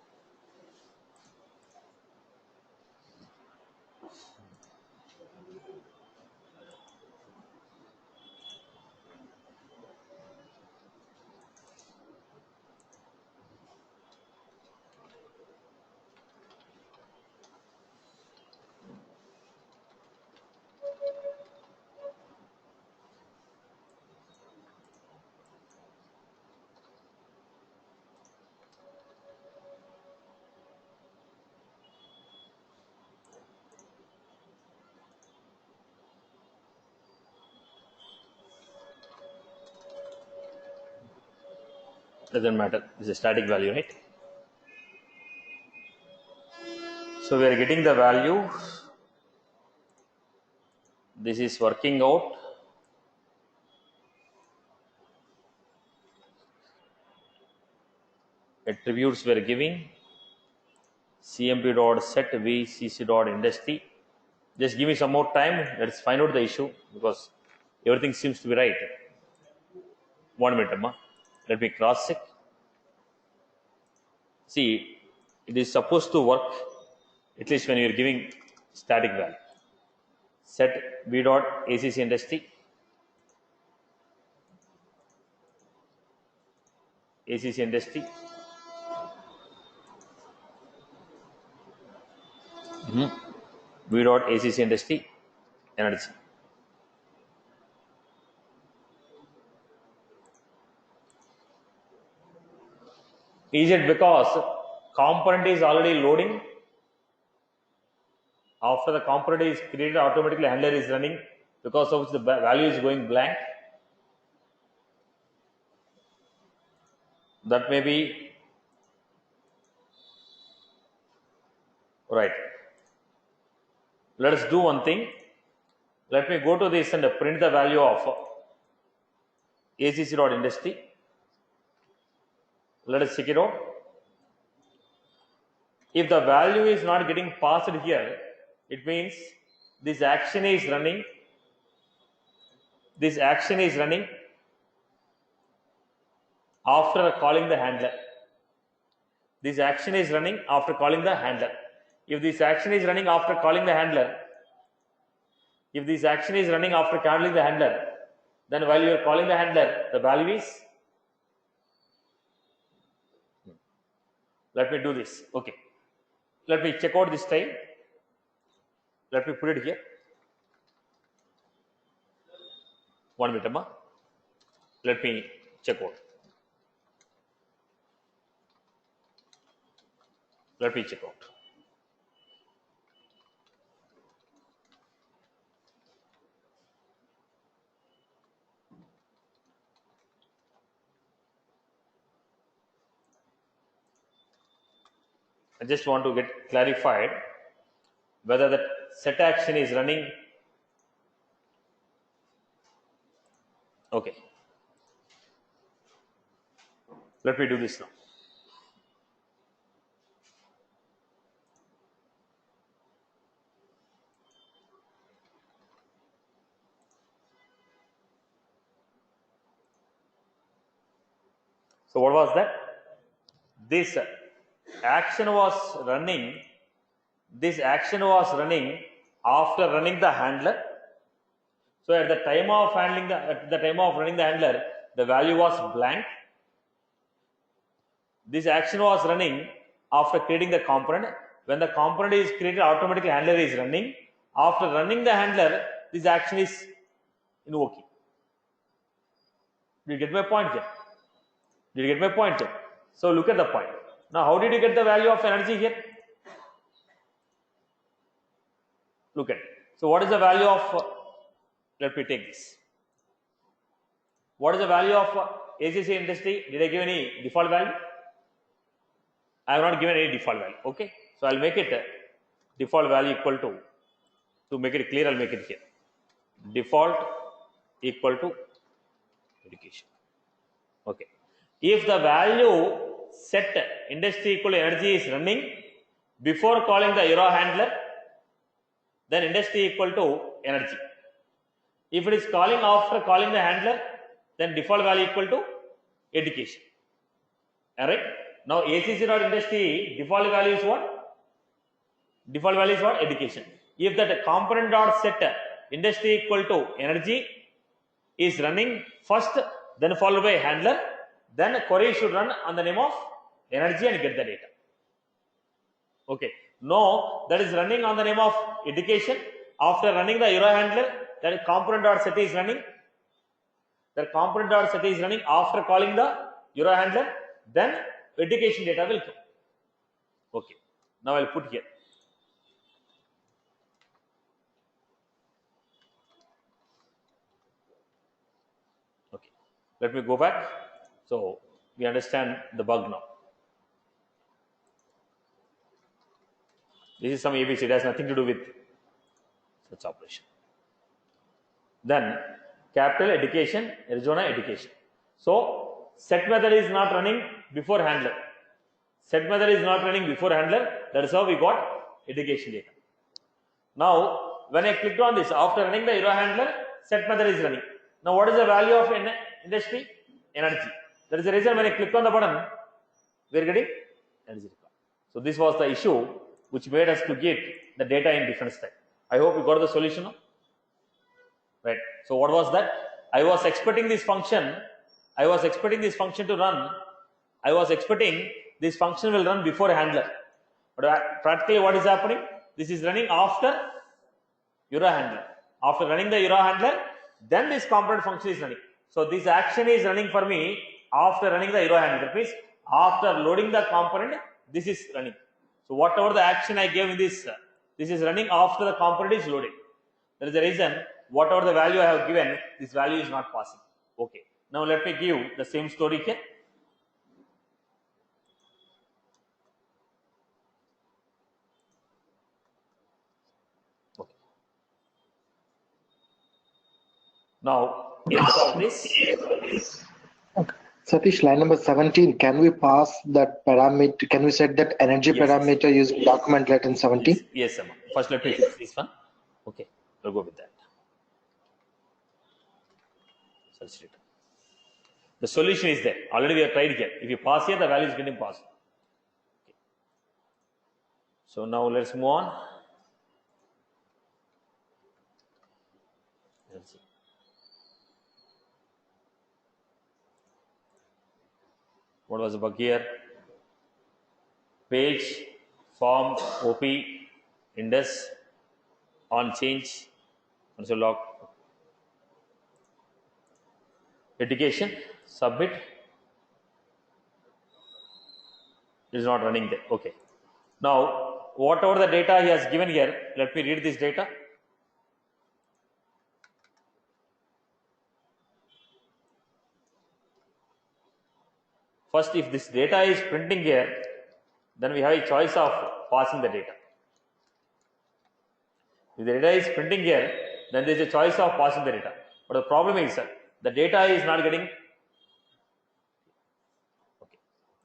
doesn't matter. It's a static value, right? So we are getting the value. This is working out. Attributes we are giving. cmp.set vcc.industry. Just give me some more time. Let's find out the issue because everything seems to be right. 1 minute, Amma. Let me cross check. See, it is supposed to work at least when you are giving static value. Set v.acc industry. ACC industry. v.acc industry energy. Is it because component is already loading? After the component is created, automatically handler is running, because of which the value is going blank. That may be right. Let us do one thing. Let me go to this and print the value of acc.industry. Let us check it out. If the value is not getting passed here, it means this action is running. This action is running after calling the handler. This action is running after calling the handler. If this action is running after calling the handler, then while you are calling the handler, the value is. Let me do this. Okay. Let me check out this time. Let me put it here. 1 minute, Amma. Let me check out. Let me check out. I just want to get clarified whether that set action is running. Okay, let me do this now. So what was that? This action was running. This action was running after running the handler. So at the time of running the handler, the value was blank. This action was running after creating the component. When the component is created, automatically handler is running. After running the handler, this action is invoking. Did you get my point here? Did you get my point here? So look at the point. Now, how did you get the value of energy here? Look at it. So what is the value of, let me take this. What is the value of ACC industry? Did I give any default value? I have not given any default value. Okay. So I'll make it default value equal to make it clear, I'll make it here. Default equal to education. Okay. If the value set industry equal to energy is running before calling the euro handler, then industry equal to energy. If it is calling after calling the handler, then default value equal to education. Alright. Now ACC.industry default value is what? Default value is what? Education. If that component dot set industry equal to energy is running first, then followed by handler, then a query should run on the name of energy and get the data. Okay. No, that is running on the name of education. After running the euro handler, that component dot set is running. That component dot set is running after calling the euro handler, then education data will come. Okay. Now I'll put here. Okay. Let me go back. So we understand the bug now. This is some ABC. It has nothing to do with such operation. Then capital education, Arizona education. So set method is not running before handler. Set method is not running before handler. That is how we got education data. Now, when I clicked on this, after running the euro handler, set method is running. Now, what is the value of industry? Energy. That is the reason when I click on the button, we are getting energy. So this was the issue which made us to get the data in different style. I hope you got the solution now. Right. So what was that? I was expecting this function. I was expecting this function to run. I was expecting this function will run before handler. But practically what is happening? This is running after euro handler. After running the euro handler, then this component function is running. So this action is running for me after running the euro handler. That means after loading the component, this is running. So whatever the action I gave in this is running after the component is loaded. That is the reason whatever the value I have given, this value is not passing. Okay. Now let me give the same story here. Okay. Now instead of this. Okay. Satish, line number 17, can we pass that parameter? Can we set that energy parameter using document let in 17? Yes, Amma. First, let me fix this one. Okay, we'll go with that. Search data. The solution is there. Already we have tried here. If you pass here, the value is getting passed. Okay. So now let's move on. Let's see. What was the bug here? Page, form, OP, index, on change, console log, education, submit. It is not running there. Okay. Now, whatever the data he has given here, let me read this data. First, if this data is printing here, then we have a choice of passing the data. If the data is printing here, then there is a choice of passing the data. But the problem is the data is not getting. Okay,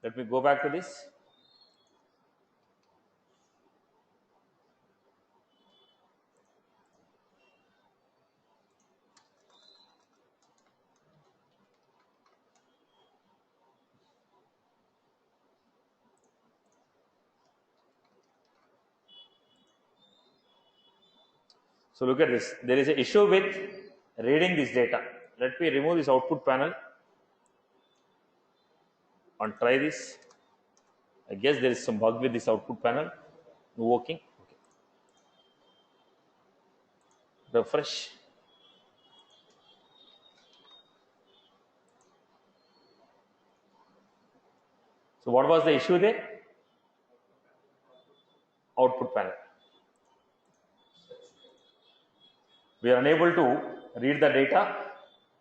let me go back to this. So look at this. There is an issue with reading this data. Let me remove this output panel and try this. I guess there is some bug with this output panel. No working. Okay. Refresh. So what was the issue there? Output panel. We are unable to read the data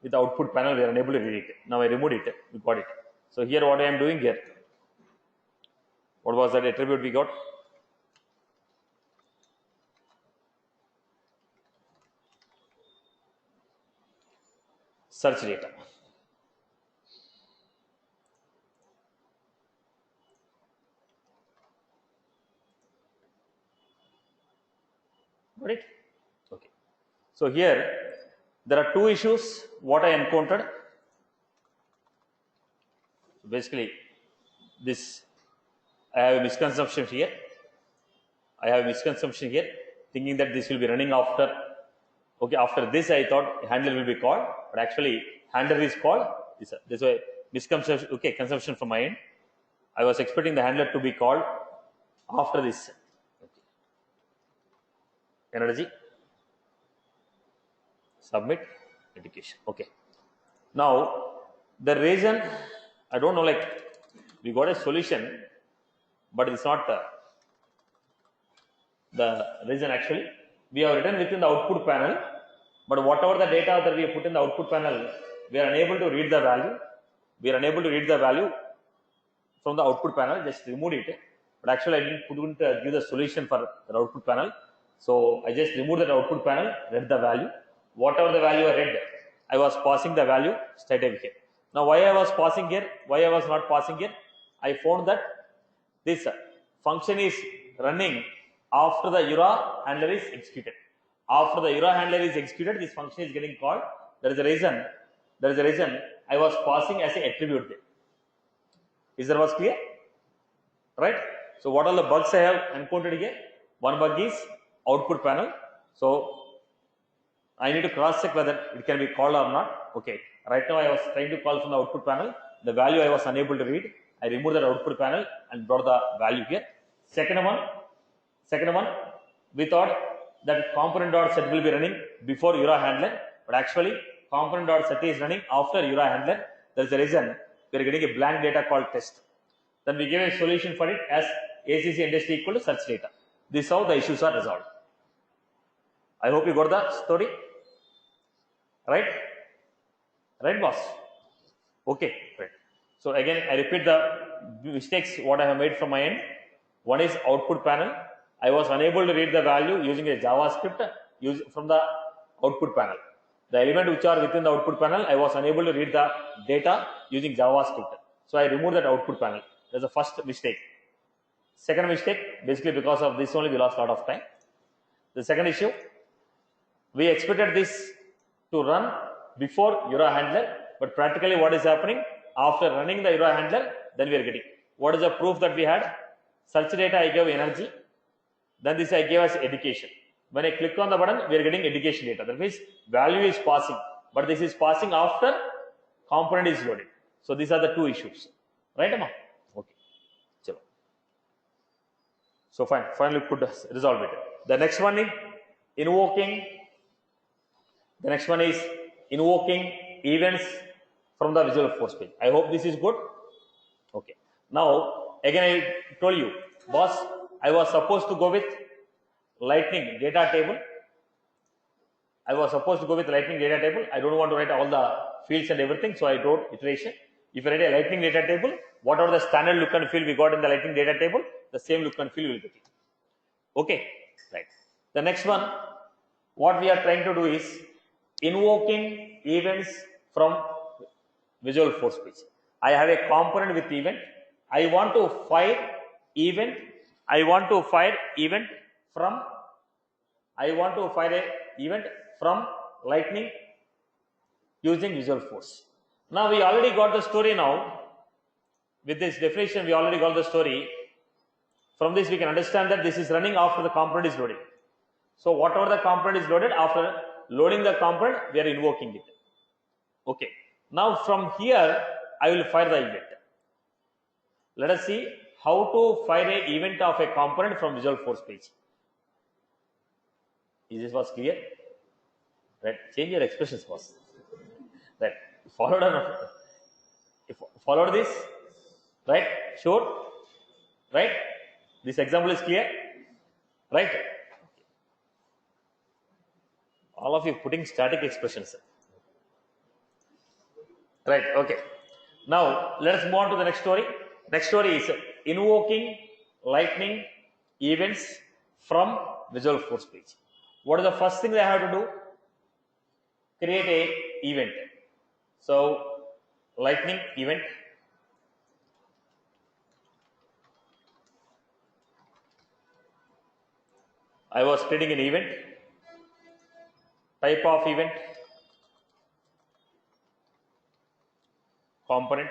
with the output panel. We are unable to read it. Now I removed it. We got it. So here, what I am doing here? What was that attribute we got? Search data. Got it? Okay. So here there are two issues what I encountered. Basically, this I have a misconception here. Thinking that this will be running after. Okay, after this I thought handler will be called, but actually handler is called. This is a misconception. Okay, conception from my end. I was expecting the handler to be called after this. Okay. Energy. Submit education. Okay. Now the reason I don't know, like we got a solution, but it's not the reason actually. We have written within the output panel, but whatever the data that we have put in the output panel, we are unable to read the value. We are unable to read the value from the output panel. Just remove it. But actually, I couldn't give the solution for the output panel. So I just removed that output panel, read the value. Whatever the value I read, I was passing the value straight away here. Now, why I was passing here? Why I was not passing here? I found that this function is running after the URA handler is executed. After the URA handler is executed, this function is getting called. There is a reason. I was passing as an attribute there. Is that was clear? Right? So what are the bugs I have encountered here? One bug is output panel. So I need to cross check whether it can be called or not. Okay. Right now I was trying to call from the output panel. The value I was unable to read. I removed the output panel and brought the value here. Second one, we thought that component.set will be running before URA handler, but actually component.set is running after URA handler. There is a reason we are getting a blank data called test. Then we gave a solution for it as ACC industry equal to search data. This is how the issues are resolved. I hope you got the story. Right? Right, boss? Okay, right. So again, I repeat the mistakes what I have made from my end. One is output panel. I was unable to read the value using a JavaScript from the output panel. The element which are within the output panel, I was unable to read the data using JavaScript. So I removed that output panel. That's the first mistake. Second mistake, basically because of this only we lost a lot of time. The second issue, we expected this to run before URA handler, but practically what is happening, after running the URA handler, then we are getting. What is the proof that we had? Search data I gave energy, then this I gave as education. When I click on the button, we are getting education data. That means value is passing, but this is passing after component is loaded. So these are the two issues. Right, Amma? Okay. Chalo. So fine, finally could resolve it. The next one is invoking. The next one is invoking events from the Visualforce page. I hope this is good. Okay. Now, again, I told you, boss, I was supposed to go with Lightning data table. I don't want to write all the fields and everything, so I wrote iteration. If you write a Lightning data table, whatever the standard look and feel we got in the Lightning data table, the same look and feel you will get it. Okay, right. The next one, what we are trying to do is invoking events from Visual Force page. I have a component with event. I want to fire event. I want to fire event from. I want to fire a event from lightning using Visual Force. Now we already got the story. Now with this definition, we already got the story. From this, we can understand that this is running after the component is loaded. So whatever the component is loaded, after loading the component, we are invoking it. Okay. Now from here, I will fire the event. Let us see how to fire an event of a component from Visual Force page. Is this was clear? Right. Change your expressions, boss. Right. Followed or not? If followed this, right? Sure. Right. This example is clear. Right. All of you putting static expressions. Right. Okay. Now let us move on to the next story. Next story is invoking lightning events from Visual Force page. What is the first thing they have to do? Create a event. So lightning event. I was creating an event. Type of event. Component.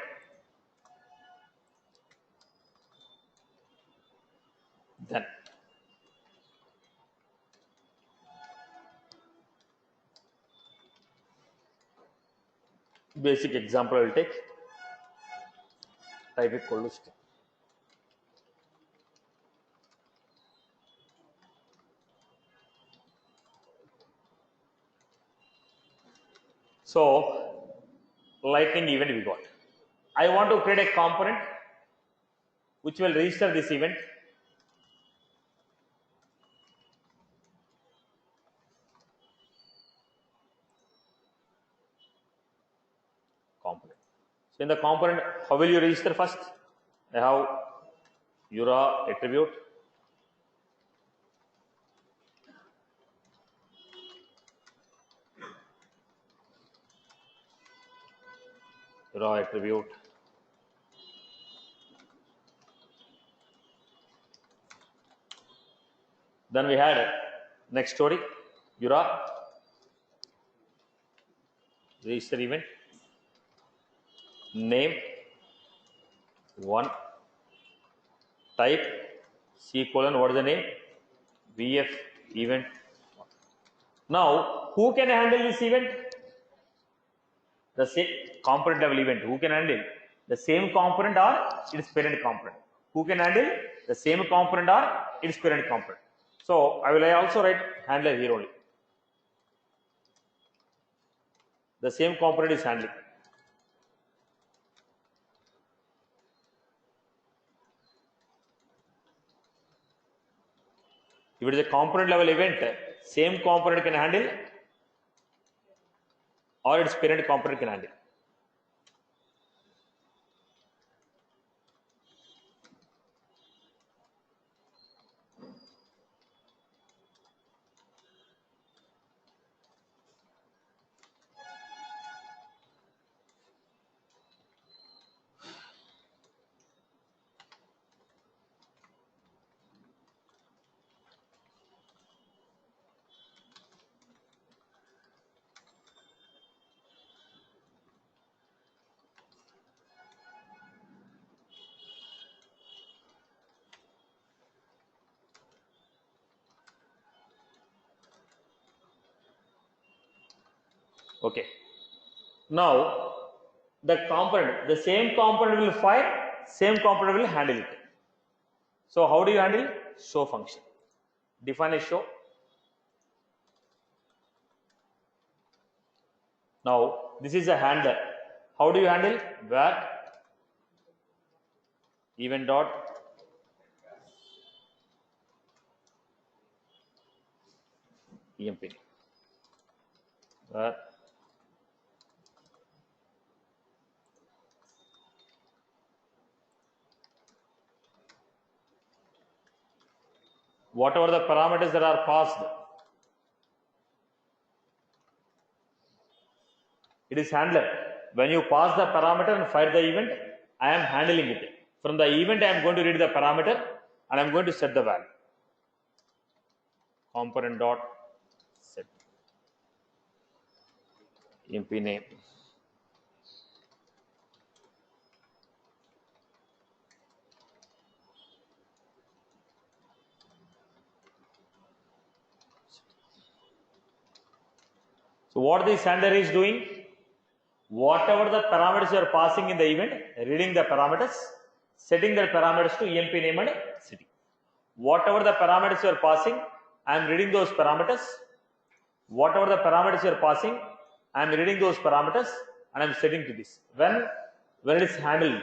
Then basic example I will take. Type equal to string. So lightning event we got. I want to create a component which will register this event. Component. So in the component, how will you register first? I have URA attribute. URA attribute. Then we had next story, URA register event, name 1, type C colon, what is the name? VF event. Now who can handle this event? The same component level event. Who can handle? The same component or its parent component. Who can handle? The same component or its parent component. So I will also write handler here only. The same component is handling. If it is a component level event, same component can handle or its parent component can handle. Okay. Now the component, the same component will fire, same component will handle it. So how do you handle? Show function. Define a show. Now this is a handler. How do you handle? Where event dot emp. Where whatever the parameters that are passed, it is handler. When you pass the parameter and fire the event, I am handling it. From the event, I am going to read the parameter and I am going to set the value. Component dot set EMP name. So what this handler is doing, whatever the parameters you are passing in the event, reading the parameters, setting the parameters to EMP name and city. Whatever the parameters you are passing, I am reading those parameters. Whatever the parameters you are passing, I am reading those parameters and I am setting to this. When it is handled,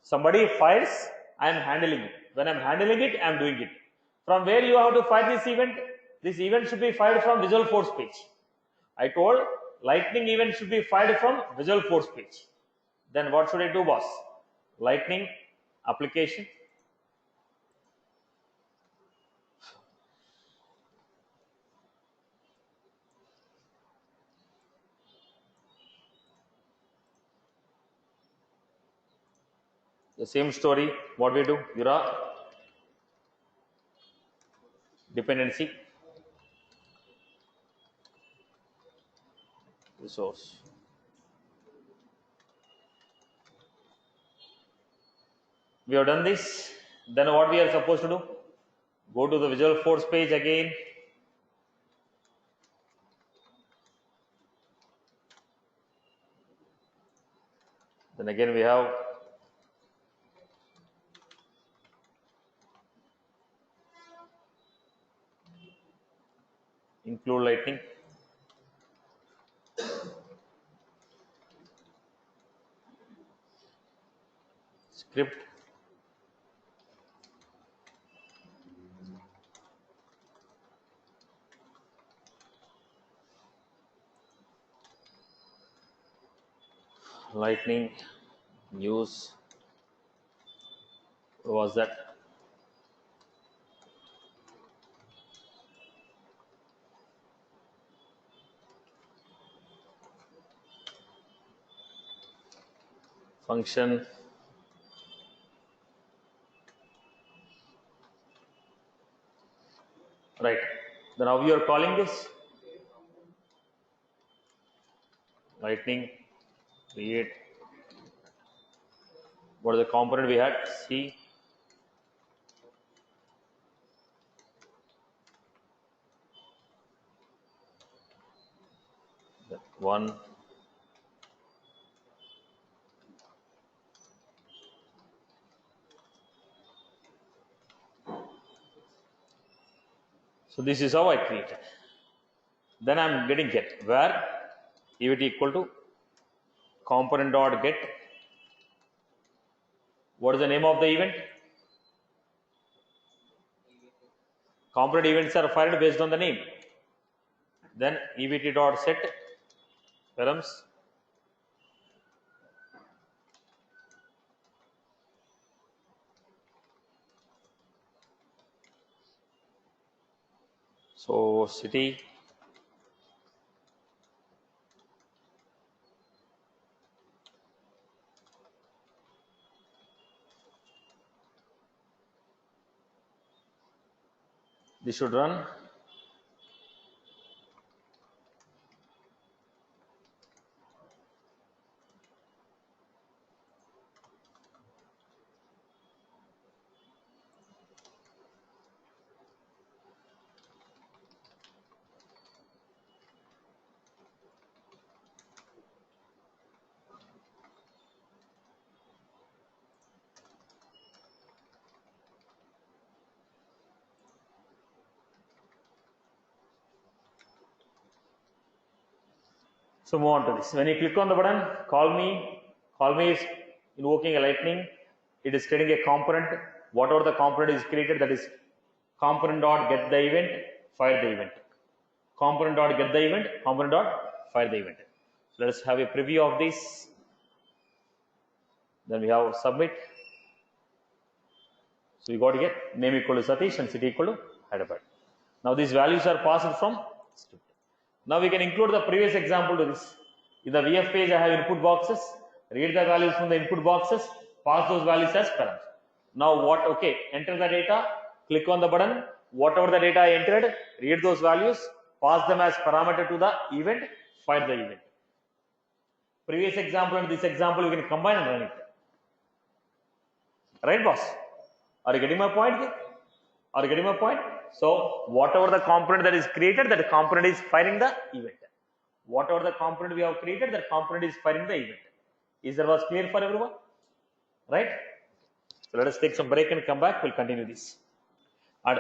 somebody fires, I am handling it. When I am handling it, I am doing it. From where you have to fire this event? This event should be fired from Visual Force page. I told lightning event should be fired from Visual Force page. Then what should I do, boss? Lightning application. The same story, what we do? Jira dependency resource. We have done this. Then what we are supposed to do? Go to the Visual Force page again. Then again we have include lightning. Script. Lightning news. What was that? Function. Right. Then how you are calling this? Lightning create. What is the component we had? C. One. So this is how I created. Then I am getting get where event equal to component dot get. What is the name of the event? Component events are fired based on the name. Then evt dot set params. So city. This should run. So move on to this. When you click on the button, call me is invoking a lightning. It is creating a component. Whatever the component is created, that is component dot get the event, fire the event. Component dot get the event, component dot fire the event. So let us have a preview of this. Then we have submit. So we got to get name equal to Satish and city equal to Hyderabad. Now these values are passed from student. Now we can include the previous example to this. In the VF page, I have input boxes. Read the values from the input boxes. Pass those values as params. Now what? Okay, enter the data. Click on the button. Whatever the data I entered, read those values. Pass them as parameter to the event. Find the event. Previous example and this example you can combine and run it. Right, boss? Are you getting my point here? Are you getting my point? So whatever the component that is created, that component is firing the event. Whatever the component we have created, that component is firing the event. Is that was clear for everyone? Right? So let us take some break and come back. We'll continue this. And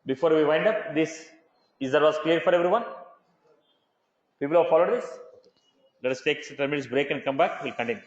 before we wind up, this is that was clear for everyone? People have followed this? Let us take 10 minutes break and come back. We'll continue.